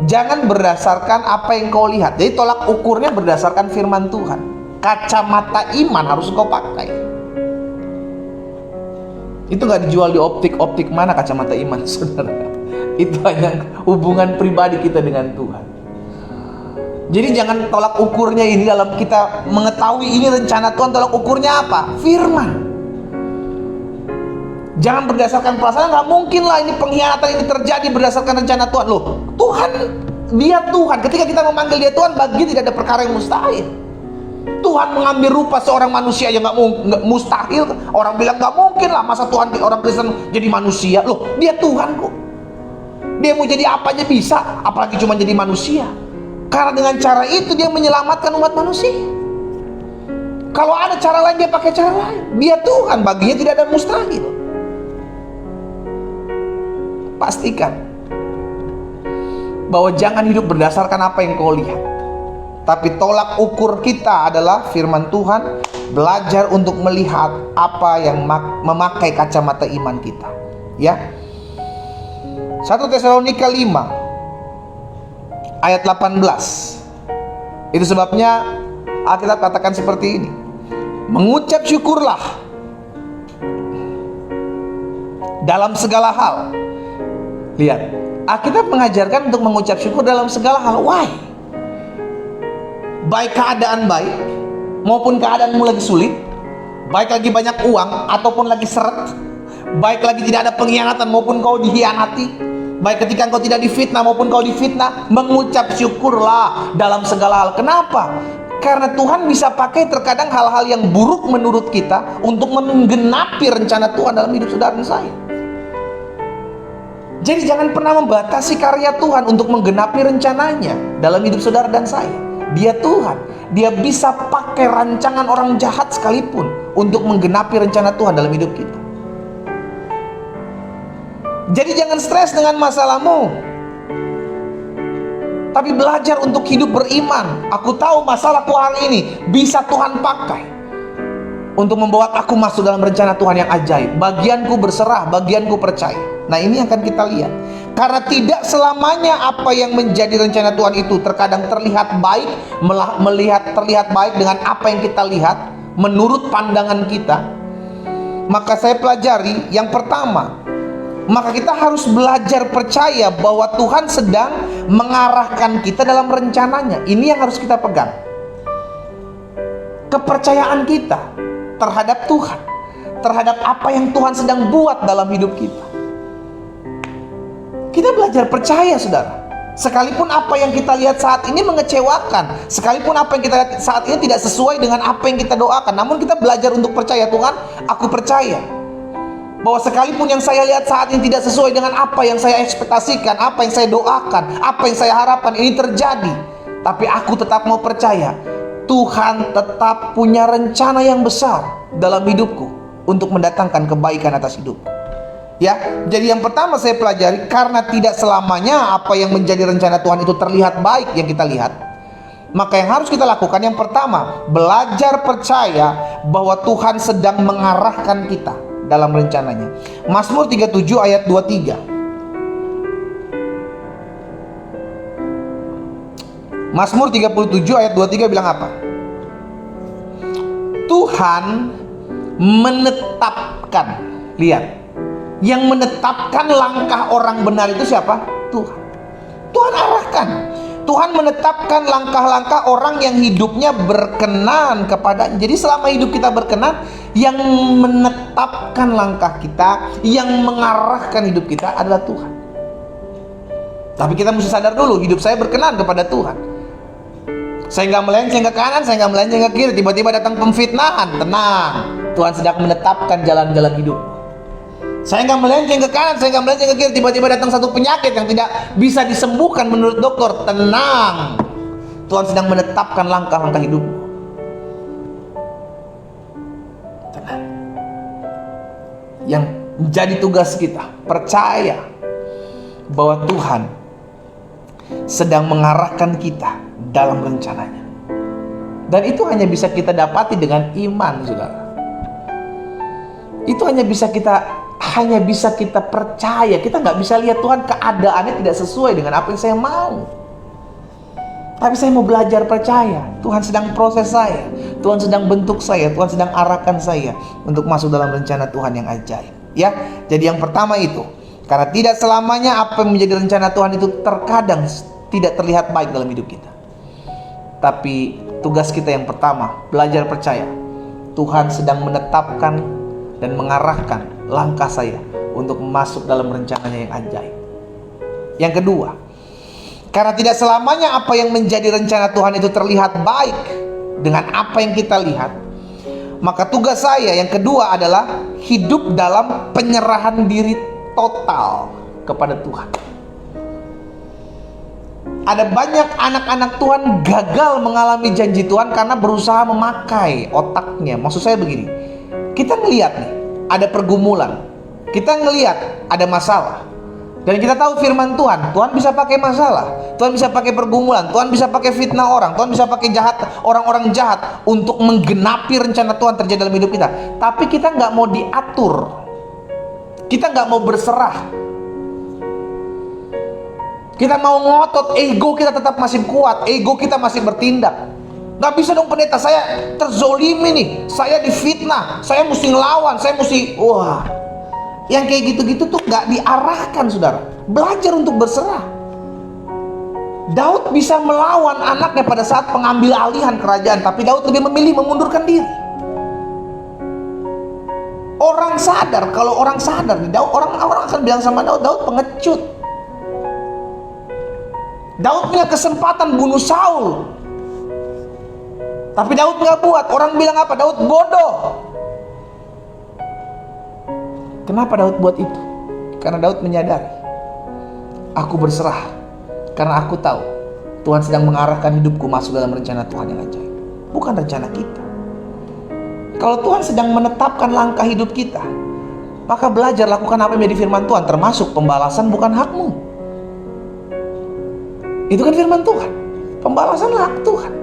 jangan berdasarkan apa yang kau lihat. Jadi tolak ukurnya berdasarkan firman Tuhan. Kacamata iman harus kau pakai. Itu gak dijual di optik mana kacamata iman, saudara. Itu hanya hubungan pribadi kita dengan Tuhan. Jadi jangan tolak ukurnya ini dalam kita mengetahui ini rencana Tuhan. Tolak ukurnya apa? Firman. Jangan berdasarkan perasaan. Gak mungkin lah ini pengkhianatan ini terjadi berdasarkan rencana Tuhan. Loh, Tuhan, dia Tuhan. Ketika kita memanggil dia Tuhan, bagi tidak ada perkara yang mustahil. Tuhan mengambil rupa seorang manusia yang gak mustahil. Orang bilang gak mungkin lah, masa Tuhan orang Kristen jadi manusia. Loh, dia Tuhan kok. Dia mau jadi apa aja bisa, apalagi cuma jadi manusia. Karena dengan cara itu dia menyelamatkan umat manusia. Kalau ada cara lain, dia pakai cara lain. Dia Tuhan, baginya tidak ada mustahil. Pastikan bahwa jangan hidup berdasarkan apa yang kau lihat, tapi tolak ukur kita adalah firman Tuhan. Belajar untuk melihat apa yang memakai kacamata iman kita. Ya, 1 Tesalonika 5 ayat 18. Itu sebabnya Alkitab katakan seperti ini. Mengucap syukurlah dalam segala hal. Lihat, Alkitab mengajarkan untuk mengucap syukur dalam segala hal. Why? Baik keadaan baik maupun keadaanmu lagi sulit, baik lagi banyak uang ataupun lagi seret, baik lagi tidak ada pengkhianatan maupun kau dihianati, baik ketika engkau tidak difitnah maupun kau difitnah, mengucap syukurlah dalam segala hal. Kenapa? Karena Tuhan bisa pakai terkadang hal-hal yang buruk menurut kita untuk menggenapi rencana Tuhan dalam hidup saudara dan saya. Jadi jangan pernah membatasi karya Tuhan untuk menggenapi rencananya dalam hidup saudara dan saya. Dia Tuhan. Dia bisa pakai rancangan orang jahat sekalipun untuk menggenapi rencana Tuhan dalam hidup kita. Jadi jangan stres dengan masalahmu, tapi belajar untuk hidup beriman. Aku tahu masalahku hari ini bisa Tuhan pakai untuk membawa aku masuk dalam rencana Tuhan yang ajaib. Bagianku berserah, bagianku percaya. Nah, ini akan kita lihat. Karena tidak selamanya apa yang menjadi rencana Tuhan itu terkadang terlihat baik, terlihat baik dengan apa yang kita lihat menurut pandangan kita. Maka saya pelajari yang pertama, maka kita harus belajar percaya bahwa Tuhan sedang mengarahkan kita dalam rencananya. Ini yang harus kita pegang. Kepercayaan kita terhadap Tuhan, terhadap apa yang Tuhan sedang buat dalam hidup kita. Kita belajar percaya, saudara. Sekalipun apa yang kita lihat saat ini mengecewakan, sekalipun apa yang kita lihat saat ini tidak sesuai dengan apa yang kita doakan, namun kita belajar untuk percaya. Tuhan, aku percaya bahwa sekalipun yang saya lihat saat ini tidak sesuai dengan apa yang saya ekspektasikan, apa yang saya doakan, apa yang saya harapkan ini terjadi, tapi aku tetap mau percaya Tuhan tetap punya rencana yang besar dalam hidupku untuk mendatangkan kebaikan atas hidupku. Ya, jadi yang pertama saya pelajari, karena tidak selamanya apa yang menjadi rencana Tuhan itu terlihat baik yang kita lihat, Maka yang harus kita lakukan yang pertama, belajar percaya bahwa Tuhan sedang mengarahkan kita dalam rencananya. Mazmur 37 ayat 23. Mazmur 37 ayat 23 bilang apa? Tuhan menetapkan. Lihat, yang menetapkan langkah orang benar itu siapa? Tuhan. Tuhan arahkan. Tuhan menetapkan langkah-langkah orang yang hidupnya berkenan kepada. Jadi selama hidup kita berkenan, yang menetapkan langkah kita, yang mengarahkan hidup kita adalah Tuhan. Tapi kita mesti sadar dulu, hidup saya berkenan kepada Tuhan. Saya nggak melenceng ke kanan, saya nggak melenceng ke kiri. Tiba-tiba datang pemfitnahan, tenang, Tuhan sedang menetapkan jalan-jalan hidup. Saya nggak melenceng ke kanan, saya nggak melenceng ke kiri. Tiba-tiba datang satu penyakit yang tidak bisa disembuhkan menurut dokter. Tenang, Tuhan sedang menetapkan langkah-langkah hidup. Tenang. Yang menjadi tugas kita, percaya bahwa Tuhan sedang mengarahkan kita dalam rencananya. Dan itu hanya bisa kita dapati dengan iman, saudara. Itu hanya bisa kita percaya. Kita nggak bisa lihat Tuhan keadaannya tidak sesuai dengan apa yang saya mau. Tapi saya mau belajar percaya. Tuhan sedang proses saya, Tuhan sedang bentuk saya, Tuhan sedang arahkan saya untuk masuk dalam rencana Tuhan yang ajaib. Ya, jadi yang pertama itu, karena tidak selamanya apa yang menjadi rencana Tuhan itu terkadang tidak terlihat baik dalam hidup kita. Tapi tugas kita yang pertama, belajar percaya. Tuhan sedang menetapkan dan mengarahkan langkah saya untuk masuk dalam rencananya yang ajaib. Yang kedua, karena tidak selamanya apa yang menjadi rencana Tuhan itu terlihat baik dengan apa yang kita lihat, maka tugas saya yang kedua adalah hidup dalam penyerahan diri total kepada Tuhan. Ada banyak anak-anak Tuhan gagal mengalami janji Tuhan karena berusaha memakai otaknya. Maksud saya begini, kita ngelihat nih, ada pergumulan, kita ngelihat ada masalah, dan kita tahu firman Tuhan, Tuhan bisa pakai masalah, Tuhan bisa pakai pergumulan, Tuhan bisa pakai fitnah orang, Tuhan bisa pakai orang-orang jahat untuk menggenapi rencana Tuhan terjadi dalam hidup kita. Tapi kita nggak mau diatur, kita nggak mau berserah, kita mau ngotot, ego kita tetap masih kuat, ego kita masih bertindak. Gak bisa dong pendeta, saya terzolimi nih, saya difitnah, saya mesti ngelawan, saya mesti, wah, yang kayak gitu-gitu tuh gak diarahkan, saudara. Belajar untuk berserah. Daud bisa melawan anaknya pada saat pengambil alihan kerajaan, tapi Daud lebih memilih memundurkan diri. Orang sadar, kalau orang sadar nih, orang akan bilang sama Daud pengecut. Daud punya kesempatan bunuh Saul, tapi Daud nggak buat. Orang bilang apa? Daud bodoh. Kenapa Daud buat itu? Karena Daud menyadari, aku berserah karena aku tahu Tuhan sedang mengarahkan hidupku masuk dalam rencana Tuhan yang ajaib, bukan rencana kita. Kalau Tuhan sedang menetapkan langkah hidup kita, maka belajar lakukan apa yang menjadi firman Tuhan, termasuk pembalasan bukan hakmu. Itu kan firman Tuhan. Pembalasan hak Tuhan.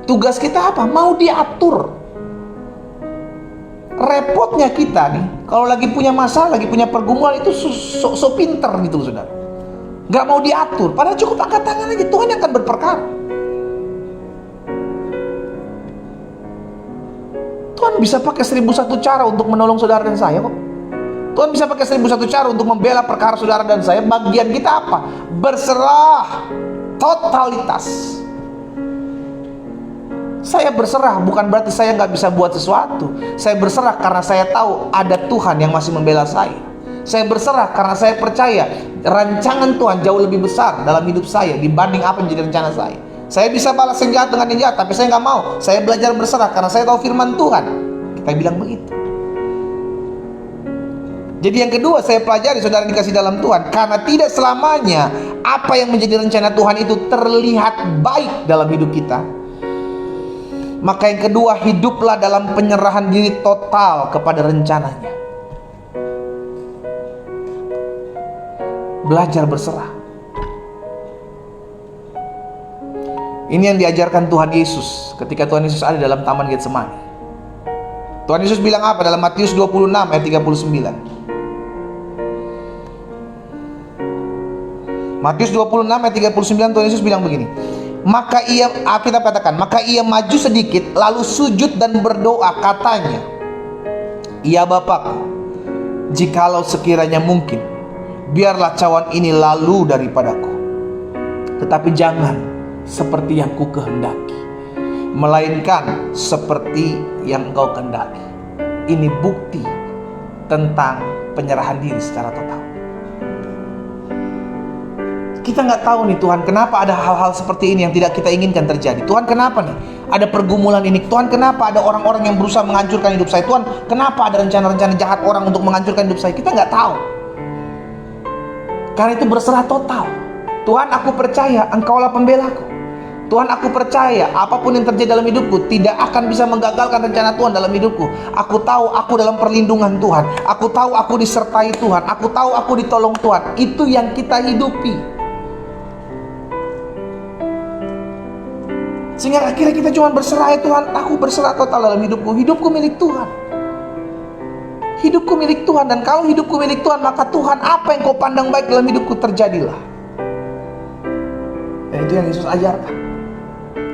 Tugas kita apa? Mau diatur. Repotnya kita nih, kalau lagi punya masalah, lagi punya pergumulan, itu so pinter gitu, saudara. Gak mau diatur, padahal cukup angkat tangan aja, Tuhan yang akan berperkara. Tuhan bisa pakai 1001 cara untuk menolong saudara dan saya kok. Tuhan bisa pakai 1001 cara untuk membela perkara saudara dan saya. Bagian kita apa? Berserah. Totalitas. Saya berserah bukan berarti saya nggak bisa buat sesuatu. Saya berserah karena saya tahu ada Tuhan yang masih membela saya. Saya berserah karena saya percaya rancangan Tuhan jauh lebih besar dalam hidup saya dibanding apa yang menjadi rencana saya. Saya bisa balas yang jahat dengan yang jahat, tapi saya nggak mau. Saya belajar berserah karena saya tahu firman Tuhan. Kita bilang begitu. Jadi yang kedua saya pelajari, saudara dikasih dalam Tuhan, karena tidak selamanya apa yang menjadi rencana Tuhan itu terlihat baik dalam hidup kita. Maka yang kedua, hiduplah dalam penyerahan diri total kepada rencananya. Belajar berserah. Ini yang diajarkan Tuhan Yesus ketika Tuhan Yesus ada dalam Taman Getsemani. Tuhan Yesus bilang apa dalam Matius 26 ayat 39? Matius 26 ayat 39, Tuhan Yesus bilang begini. Maka kita katakan, maka ia maju sedikit lalu sujud dan berdoa, katanya, "Ya Bapa, jikalau sekiranya mungkin, biarlah cawan ini lalu daripadaku. Tetapi jangan seperti yang ku kehendaki, melainkan seperti yang Engkau kehendaki." Ini bukti tentang penyerahan diri secara total. Kita nggak tahu nih Tuhan, kenapa ada hal-hal seperti ini yang tidak kita inginkan terjadi. Tuhan, kenapa nih ada pergumulan ini? Tuhan, kenapa ada orang-orang yang berusaha menghancurkan hidup saya? Tuhan, kenapa ada rencana-rencana jahat orang untuk menghancurkan hidup saya? Kita nggak tahu. Karena itu berserah total. Tuhan, aku percaya Engkaulah pembelaku. Tuhan, aku percaya apapun yang terjadi dalam hidupku tidak akan bisa menggagalkan rencana Tuhan dalam hidupku. Aku tahu aku dalam perlindungan Tuhan. Aku tahu aku disertai Tuhan. Aku tahu aku ditolong Tuhan. Itu yang kita hidupi. Sehingga akhirnya kita cuma berserah, ya Tuhan, aku berserah total dalam hidupku. Hidupku milik Tuhan. Hidupku milik Tuhan. Dan kalau hidupku milik Tuhan, maka Tuhan, apa yang Kau pandang baik dalam hidupku terjadilah. Dan itu yang Yesus ajarkan.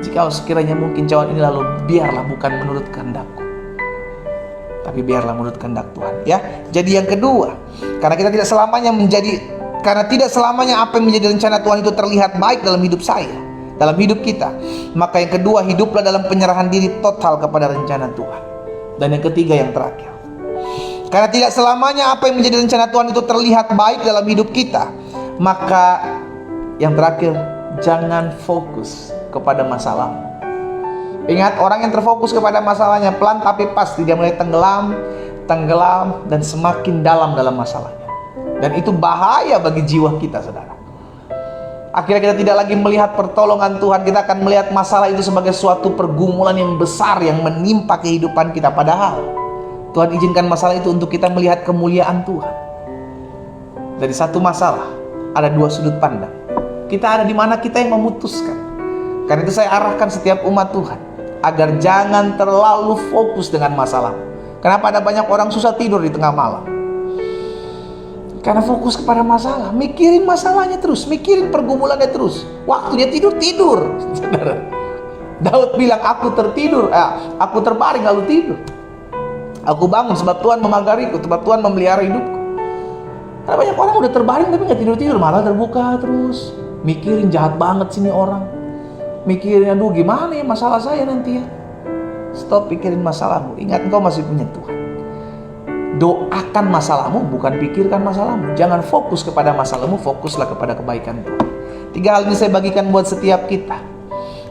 Jika sekiranya mungkin cawan ini lalu, biarlah bukan menurut kehendakku, tapi biarlah menurut kehendak Tuhan. Ya, jadi yang kedua, karena tidak selamanya apa yang menjadi rencana Tuhan itu terlihat baik dalam hidup saya, dalam hidup kita. Maka yang kedua, hiduplah dalam penyerahan diri total kepada rencana Tuhan. Dan yang ketiga, yang terakhir, karena tidak selamanya apa yang menjadi rencana Tuhan itu terlihat baik dalam hidup kita, maka yang terakhir, jangan fokus kepada masalah. Ingat, orang yang terfokus kepada masalahnya, pelan tapi pasti dia mulai tenggelam, dan semakin dalam masalahnya. Dan itu bahaya bagi jiwa kita, saudara. Akhirnya kita tidak lagi melihat pertolongan Tuhan. Kita akan melihat masalah itu sebagai suatu pergumulan yang besar yang menimpa kehidupan kita. Padahal Tuhan izinkan masalah itu untuk kita melihat kemuliaan Tuhan. Dari satu masalah ada dua sudut pandang. Kita ada di mana, kita yang memutuskan. Karena itu saya arahkan setiap umat Tuhan agar jangan terlalu fokus dengan masalah. Kenapa ada banyak orang susah tidur di tengah malam? Karena fokus kepada masalah, mikirin masalahnya terus, mikirin pergumulannya terus. Waktunya tidur. Saudara, Daud bilang, aku terbaring lalu tidur. Aku bangun sebab Tuhan memagariku, sebab Tuhan memelihara hidupku. Karena banyak orang udah terbaring tapi gak tidur-tidur, malah terbuka terus, mikirin jahat banget sini orang. Mikirin, aduh gimana ya masalah saya nanti ya. Stop pikirin masalahmu. Ingat, engkau masih punya Tuhan. Doakan masalahmu, bukan pikirkan masalahmu. Jangan fokus kepada masalahmu, fokuslah kepada kebaikan Tuhan. 3 hal ini saya bagikan buat setiap kita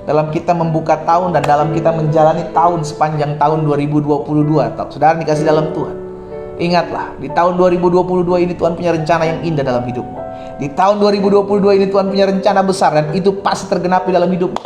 dalam kita membuka tahun dan dalam kita menjalani tahun sepanjang tahun 2022. Saudara dikasih dalam Tuhan, ingatlah, di tahun 2022 ini Tuhan punya rencana yang indah dalam hidupmu. Di tahun 2022 ini Tuhan punya rencana besar, dan itu pasti tergenapi dalam hidupmu.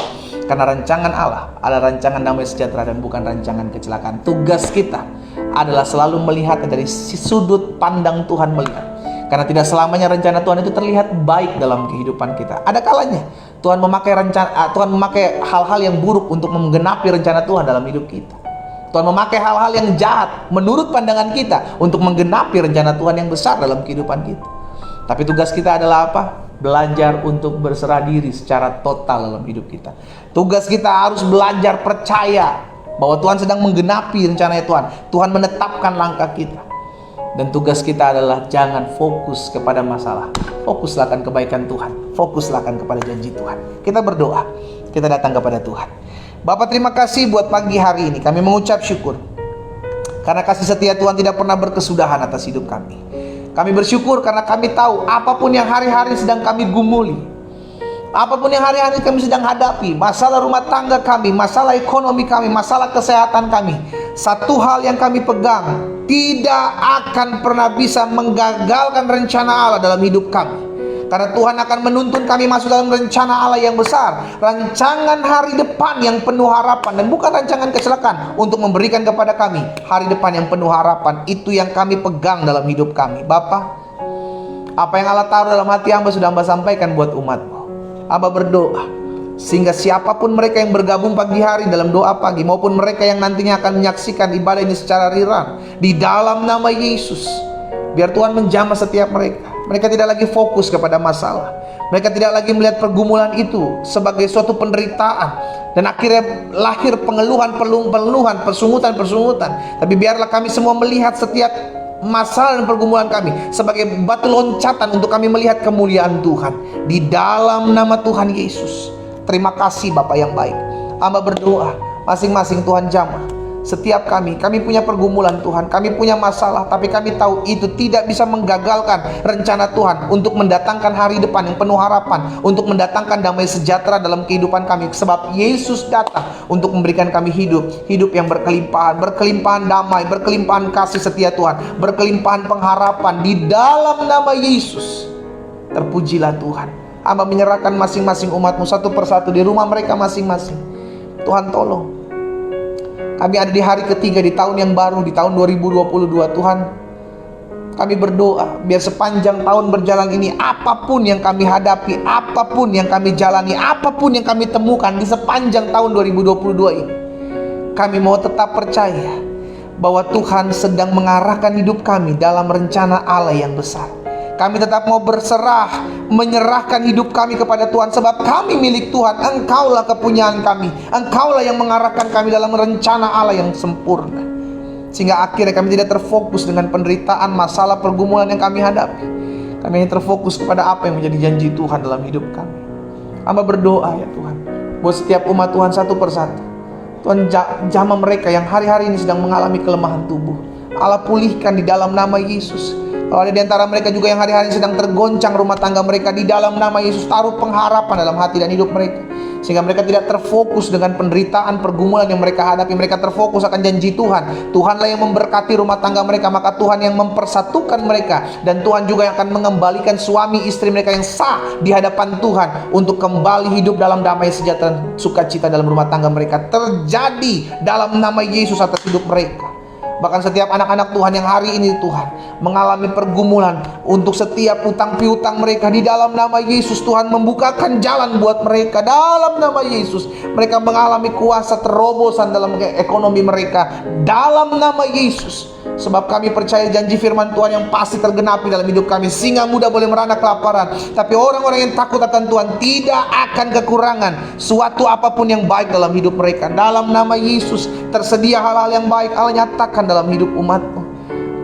Karena rancangan Allah adalah rancangan damai sejahtera dan bukan rancangan kecelakaan. Tugas kita adalah selalu melihatnya dari sudut pandang Tuhan melihat. Karena tidak selamanya rencana Tuhan itu terlihat baik dalam kehidupan kita. Ada kalanya Tuhan memakai hal-hal yang buruk untuk menggenapi rencana Tuhan dalam hidup kita. Tuhan memakai hal-hal yang jahat menurut pandangan kita untuk menggenapi rencana Tuhan yang besar dalam kehidupan kita. Tapi tugas kita adalah apa? Belajar untuk berserah diri secara total dalam hidup kita. Tugas kita harus belajar percaya bahwa Tuhan sedang menggenapi rencananya Tuhan. Tuhan menetapkan langkah kita. Dan tugas kita adalah jangan fokus kepada masalah. Fokuslah akan kebaikan Tuhan. Fokuslah akan kepada janji Tuhan. Kita berdoa. Kita datang kepada Tuhan. Bapak, terima kasih buat pagi hari ini. Kami mengucap syukur karena kasih setia Tuhan tidak pernah berkesudahan atas hidup kami. Kami bersyukur karena kami tahu apapun yang hari-hari sedang kami gumuli, apapun yang hari-hari kami sedang hadapi, masalah rumah tangga kami, masalah ekonomi kami, masalah kesehatan kami, satu hal yang kami pegang, tidak akan pernah bisa menggagalkan rencana Allah dalam hidup kami. Karena Tuhan akan menuntun kami masuk dalam rencana Allah yang besar, rancangan hari depan yang penuh harapan, dan bukan rancangan kecelakaan, untuk memberikan kepada kami hari depan yang penuh harapan. Itu yang kami pegang dalam hidup kami. Bapa, apa yang Allah taruh dalam hati hamba sudah hamba sampaikan buat umat-Mu. Hamba berdoa, Sehingga siapapun mereka yang bergabung pagi hari dalam doa pagi, maupun mereka yang nantinya akan menyaksikan ibadah ini secara rerun, di dalam nama Yesus, biar Tuhan menjamah setiap mereka. Mereka tidak lagi fokus kepada masalah. Mereka tidak lagi melihat pergumulan itu sebagai suatu penderitaan, dan akhirnya lahir pengeluhan, persungutan. Tapi biarlah kami semua melihat setiap masalah dan pergumulan kami sebagai batu loncatan untuk kami melihat kemuliaan Tuhan. Di dalam nama Tuhan Yesus. Terima kasih Bapa yang baik. Hamba berdoa, masing-masing Tuhan jamah setiap kami punya pergumulan Tuhan, kami punya masalah, tapi kami tahu itu tidak bisa menggagalkan rencana Tuhan untuk mendatangkan hari depan yang penuh harapan, untuk mendatangkan damai sejahtera dalam kehidupan kami. Sebab Yesus datang untuk memberikan kami hidup yang berkelimpahan damai, berkelimpahan kasih setia Tuhan, berkelimpahan pengharapan. Di dalam nama Yesus, terpujilah Tuhan. Hamba menyerahkan masing-masing umat-Mu satu persatu di rumah mereka masing-masing. Tuhan tolong. Kami ada di hari ketiga di tahun yang baru, di tahun 2022. Tuhan, kami berdoa biar sepanjang tahun berjalan ini, apapun yang kami hadapi, apapun yang kami jalani, apapun yang kami temukan di sepanjang tahun 2022 ini, kami mau tetap percaya bahwa Tuhan sedang mengarahkan hidup kami dalam rencana Allah yang besar. Kami tetap mau berserah, menyerahkan hidup kami kepada Tuhan, sebab kami milik Tuhan. Engkaulah kepunyaan kami, Engkaulah yang mengarahkan kami dalam rencana Allah yang sempurna. Sehingga akhirnya kami tidak terfokus dengan penderitaan, masalah, pergumulan yang kami hadapi. Kami hanya terfokus kepada apa yang menjadi janji Tuhan dalam hidup kami. Hamba berdoa ya Tuhan, buat setiap umat Tuhan satu persatu. Tuhan jamah mereka yang hari-hari ini sedang mengalami kelemahan tubuh. Allah pulihkan di dalam nama Yesus. Kalau ada di antara mereka juga yang hari-hari sedang tergoncang rumah tangga mereka, di dalam nama Yesus taruh pengharapan dalam hati dan hidup mereka, sehingga mereka tidak terfokus dengan penderitaan, pergumulan yang mereka hadapi. Mereka terfokus akan janji Tuhan. Tuhanlah yang memberkati rumah tangga mereka, maka Tuhan yang mempersatukan mereka, dan Tuhan juga yang akan mengembalikan suami istri mereka yang sah di hadapan Tuhan untuk kembali hidup dalam damai sejahtera, sukacita dalam rumah tangga mereka. Terjadi dalam nama Yesus atas hidup mereka. Bahkan setiap anak-anak Tuhan yang hari ini Tuhan mengalami pergumulan untuk setiap utang piutang mereka, di dalam nama Yesus Tuhan membukakan jalan buat mereka. Dalam nama Yesus mereka mengalami kuasa terobosan dalam ekonomi mereka, dalam nama Yesus. Sebab kami percaya janji firman Tuhan yang pasti tergenapi dalam hidup kami. Singa muda boleh merana kelaparan, tapi orang-orang yang takut akan Tuhan tidak akan kekurangan suatu apapun yang baik dalam hidup mereka. Dalam nama Yesus tersedia hal-hal yang baik Allah nyatakan dalam hidup umat-Mu.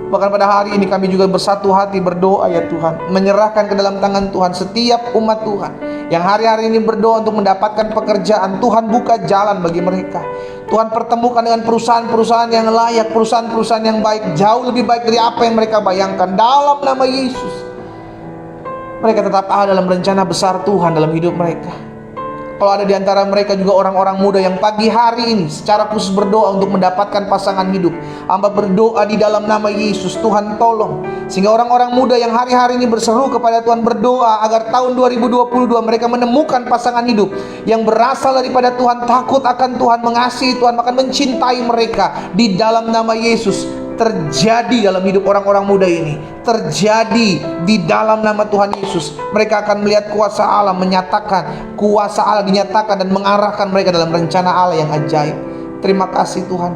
Bahkan pada hari ini kami juga bersatu hati berdoa ya Tuhan, menyerahkan ke dalam tangan Tuhan setiap umat Tuhan yang hari-hari ini berdoa untuk mendapatkan pekerjaan. Tuhan buka jalan bagi mereka. Tuhan pertemukan dengan perusahaan-perusahaan yang layak, perusahaan-perusahaan yang baik, jauh lebih baik dari apa yang mereka bayangkan. Dalam nama Yesus, mereka tetap ada dalam rencana besar Tuhan dalam hidup mereka. Kalau ada di antara mereka juga orang-orang muda yang pagi hari ini secara khusus berdoa untuk mendapatkan pasangan hidup, hamba berdoa di dalam nama Yesus, Tuhan tolong, sehingga orang-orang muda yang hari-hari ini berseru kepada Tuhan, berdoa agar tahun 2022 mereka menemukan pasangan hidup yang berasal daripada Tuhan, takut akan Tuhan, mengasihi Tuhan, bahkan mencintai mereka. Di dalam nama Yesus terjadi dalam hidup orang-orang muda ini, terjadi di dalam nama Tuhan Yesus. Mereka akan melihat kuasa Allah, menyatakan kuasa Allah dinyatakan dan mengarahkan mereka dalam rencana Allah yang ajaib. Terima kasih Tuhan.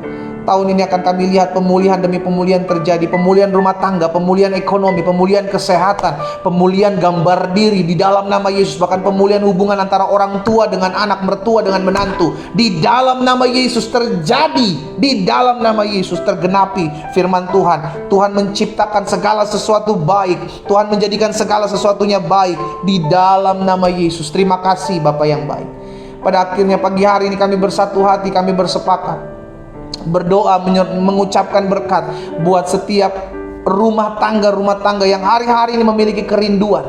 Tahun ini akan kami lihat pemulihan demi pemulihan terjadi. Pemulihan rumah tangga, pemulihan ekonomi, pemulihan kesehatan, pemulihan gambar diri di dalam nama Yesus. Bahkan pemulihan hubungan antara orang tua dengan anak, mertua dengan menantu, di dalam nama Yesus terjadi. Di dalam nama Yesus tergenapi firman Tuhan. Tuhan menciptakan segala sesuatu baik, Tuhan menjadikan segala sesuatunya baik di dalam nama Yesus. Terima kasih Bapa yang baik. Pada akhirnya pagi hari ini kami bersatu hati, kami bersepakat berdoa, mengucapkan berkat buat setiap rumah tangga yang hari-hari ini memiliki kerinduan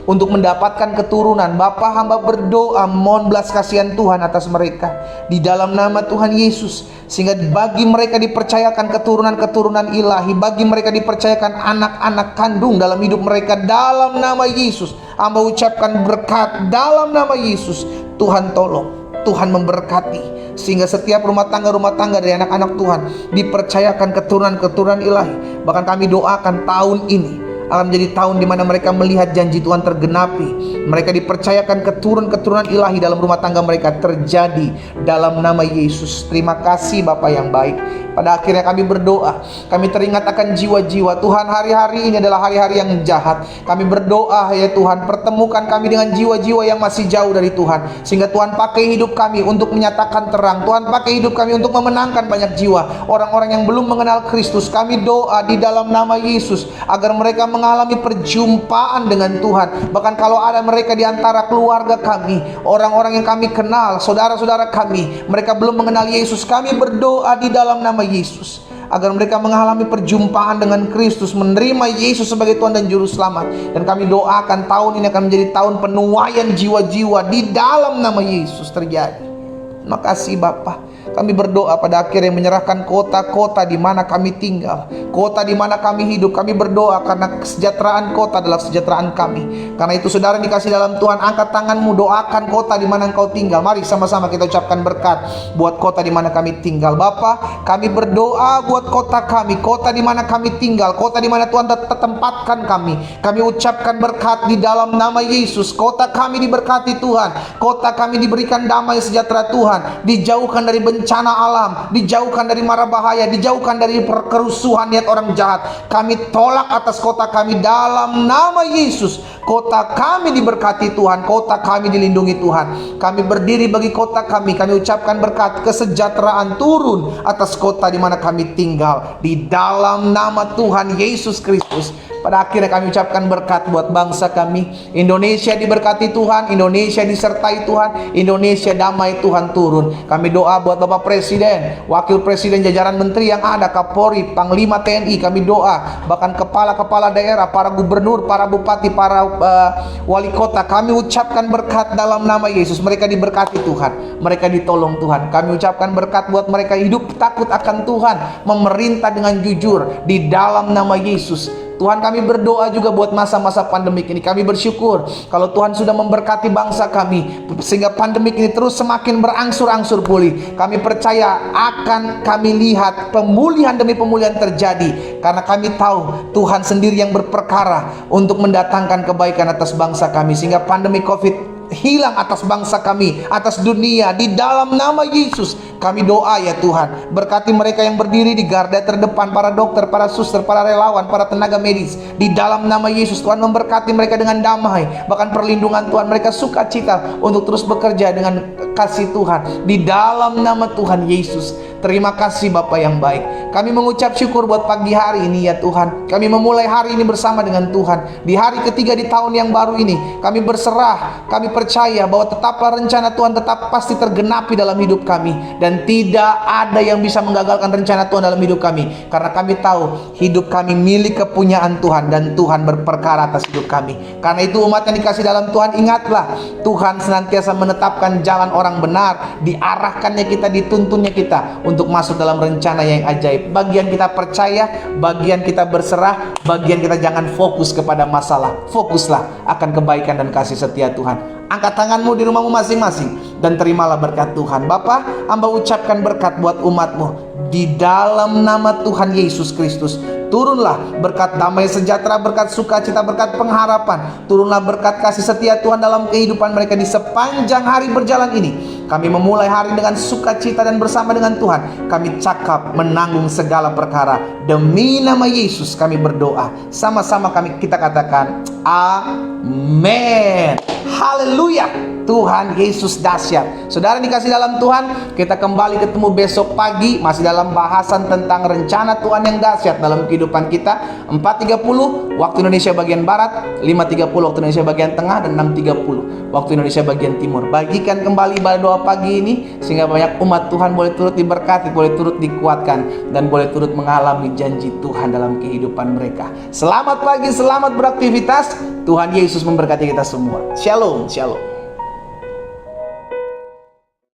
untuk mendapatkan keturunan. Bapa, hamba berdoa mohon belas kasihan Tuhan atas mereka di dalam nama Tuhan Yesus, sehingga bagi mereka dipercayakan keturunan-keturunan ilahi, bagi mereka dipercayakan anak-anak kandung dalam hidup mereka. Dalam nama Yesus hamba ucapkan berkat dalam nama Yesus. Tuhan tolong, Tuhan memberkati, sehingga setiap rumah tangga dari anak-anak Tuhan dipercayakan keturunan-keturunan ilahi. Bahkan kami doakan tahun ini akan menjadi tahun di mana mereka melihat janji Tuhan tergenapi. Mereka dipercayakan keturunan-keturunan ilahi dalam rumah tangga mereka terjadi dalam nama Yesus. Terima kasih Bapa yang baik. Pada akhirnya kami berdoa, kami teringat akan jiwa-jiwa. Tuhan, hari-hari ini adalah hari-hari yang jahat. Kami berdoa ya Tuhan, pertemukan kami dengan jiwa-jiwa yang masih jauh dari Tuhan, sehingga Tuhan pakai hidup kami untuk menyatakan terang. Tuhan pakai hidup kami untuk memenangkan banyak jiwa, orang-orang yang belum mengenal Kristus. Kami doa di dalam nama Yesus agar mereka mengalami perjumpaan dengan Tuhan. Bahkan kalau ada mereka di antara keluarga kami, orang-orang yang kami kenal, saudara-saudara kami, mereka belum mengenal Yesus, kami berdoa di dalam nama Yesus agar mereka mengalami perjumpaan dengan Kristus, menerima Yesus sebagai Tuhan dan Juru Selamat. Dan kami doakan tahun ini akan menjadi tahun penuaian jiwa-jiwa di dalam nama Yesus terjadi. Terima kasih Bapa. Kami berdoa pada akhirnya menyerahkan kota-kota di mana kami tinggal, kota di mana kami hidup. Kami berdoa karena kesejahteraan kota adalah kesejahteraan kami. Karena itu saudara dikasih dalam Tuhan, angkat tanganmu, doakan kota di mana engkau tinggal. Mari sama-sama kita ucapkan berkat buat kota di mana kami tinggal. Bapa, kami berdoa buat kota kami, kota di mana kami tinggal, kota di mana Tuhan tempatkan kami. Kami ucapkan berkat di dalam nama Yesus. Kota kami diberkati Tuhan, kota kami diberikan damai sejahtera Tuhan, dijauhkan dari bencana alam, dijauhkan dari mara bahaya, dijauhkan dari kerusuhan niat orang jahat. Kami tolak atas kota kami dalam nama Yesus. Kota kami diberkati Tuhan, kota kami dilindungi Tuhan. Kami berdiri bagi kota kami, kami ucapkan berkat kesejahteraan turun atas kota di mana kami tinggal di dalam nama Tuhan Yesus Kristus. Pada akhirnya kami ucapkan berkat buat bangsa kami. Indonesia diberkati Tuhan, Indonesia disertai Tuhan, Indonesia damai Tuhan turun. Kami doa buat Bapak Presiden, Wakil Presiden, jajaran menteri yang ada, Kapolri, Panglima TNI. Kami doa, bahkan kepala-kepala daerah, para gubernur, para bupati, para wali kota. Kami ucapkan berkat dalam nama Yesus. Mereka diberkati Tuhan, mereka ditolong Tuhan. Kami ucapkan berkat buat mereka hidup takut akan Tuhan, memerintah dengan jujur di dalam nama Yesus. Tuhan, kami berdoa juga buat masa-masa pandemik ini. Kami bersyukur kalau Tuhan sudah memberkati bangsa kami, sehingga pandemik ini terus semakin berangsur-angsur pulih. Kami percaya akan kami lihat pemulihan demi pemulihan terjadi, karena kami tahu Tuhan sendiri yang berperkara untuk mendatangkan kebaikan atas bangsa kami, sehingga pandemi COVID hilang atas bangsa kami, atas dunia, di dalam nama Yesus. Kami doa ya Tuhan, berkati mereka yang berdiri di garda terdepan, para dokter, para suster, para relawan, para tenaga medis, di dalam nama Yesus. Tuhan memberkati mereka dengan damai, bahkan perlindungan Tuhan. Mereka sukacita untuk terus bekerja dengan kasih Tuhan di dalam nama Tuhan Yesus. Terima kasih Bapa yang baik. Kami mengucap syukur buat pagi hari ini ya Tuhan. Kami memulai hari ini bersama dengan Tuhan. Di hari ketiga di tahun yang baru ini, kami berserah, kami percaya bahwa tetaplah rencana Tuhan tetap pasti tergenapi dalam hidup kami. Dan tidak ada yang bisa menggagalkan rencana Tuhan dalam hidup kami. Karena kami tahu hidup kami milik kepunyaan Tuhan, dan Tuhan berperkara atas hidup kami. Karena itu umat yang dikasih dalam Tuhan, ingatlah Tuhan senantiasa menetapkan jalan orang benar, diarahkannya kita, dituntunnya kita untuk masuk dalam rencana yang ajaib. Bagian kita percaya, bagian kita berserah, bagian kita jangan fokus kepada masalah. Fokuslah akan kebaikan dan kasih setia Tuhan. Angkat tanganmu di rumahmu masing-masing dan terimalah berkat Tuhan. Bapa, hamba ucapkan berkat buat umatmu di dalam nama Tuhan Yesus Kristus. Turunlah berkat damai sejahtera, berkat sukacita, berkat pengharapan. Turunlah berkat kasih setia Tuhan dalam kehidupan mereka di sepanjang hari berjalan ini. Kami memulai hari dengan sukacita dan bersama dengan Tuhan kami cakap menanggung segala perkara. Demi nama Yesus kami berdoa. Sama-sama kita katakan amin. Haleluya. Tuhan Yesus dahsyat. Saudara dikasih dalam Tuhan, kita kembali ketemu besok pagi masih dalam bahasan tentang rencana Tuhan yang dahsyat dalam kehidupan kita. 4.30 waktu Indonesia bagian Barat, 5.30 waktu Indonesia bagian Tengah, dan 6.30 waktu Indonesia bagian Timur. Bagikan kembali ibadah doa pagi ini sehingga banyak umat Tuhan boleh turut diberkati, boleh turut dikuatkan, dan boleh turut mengalami janji Tuhan dalam kehidupan mereka. Selamat pagi, selamat beraktivitas. Tuhan Yesus memberkati kita semua. Shalom, shalom.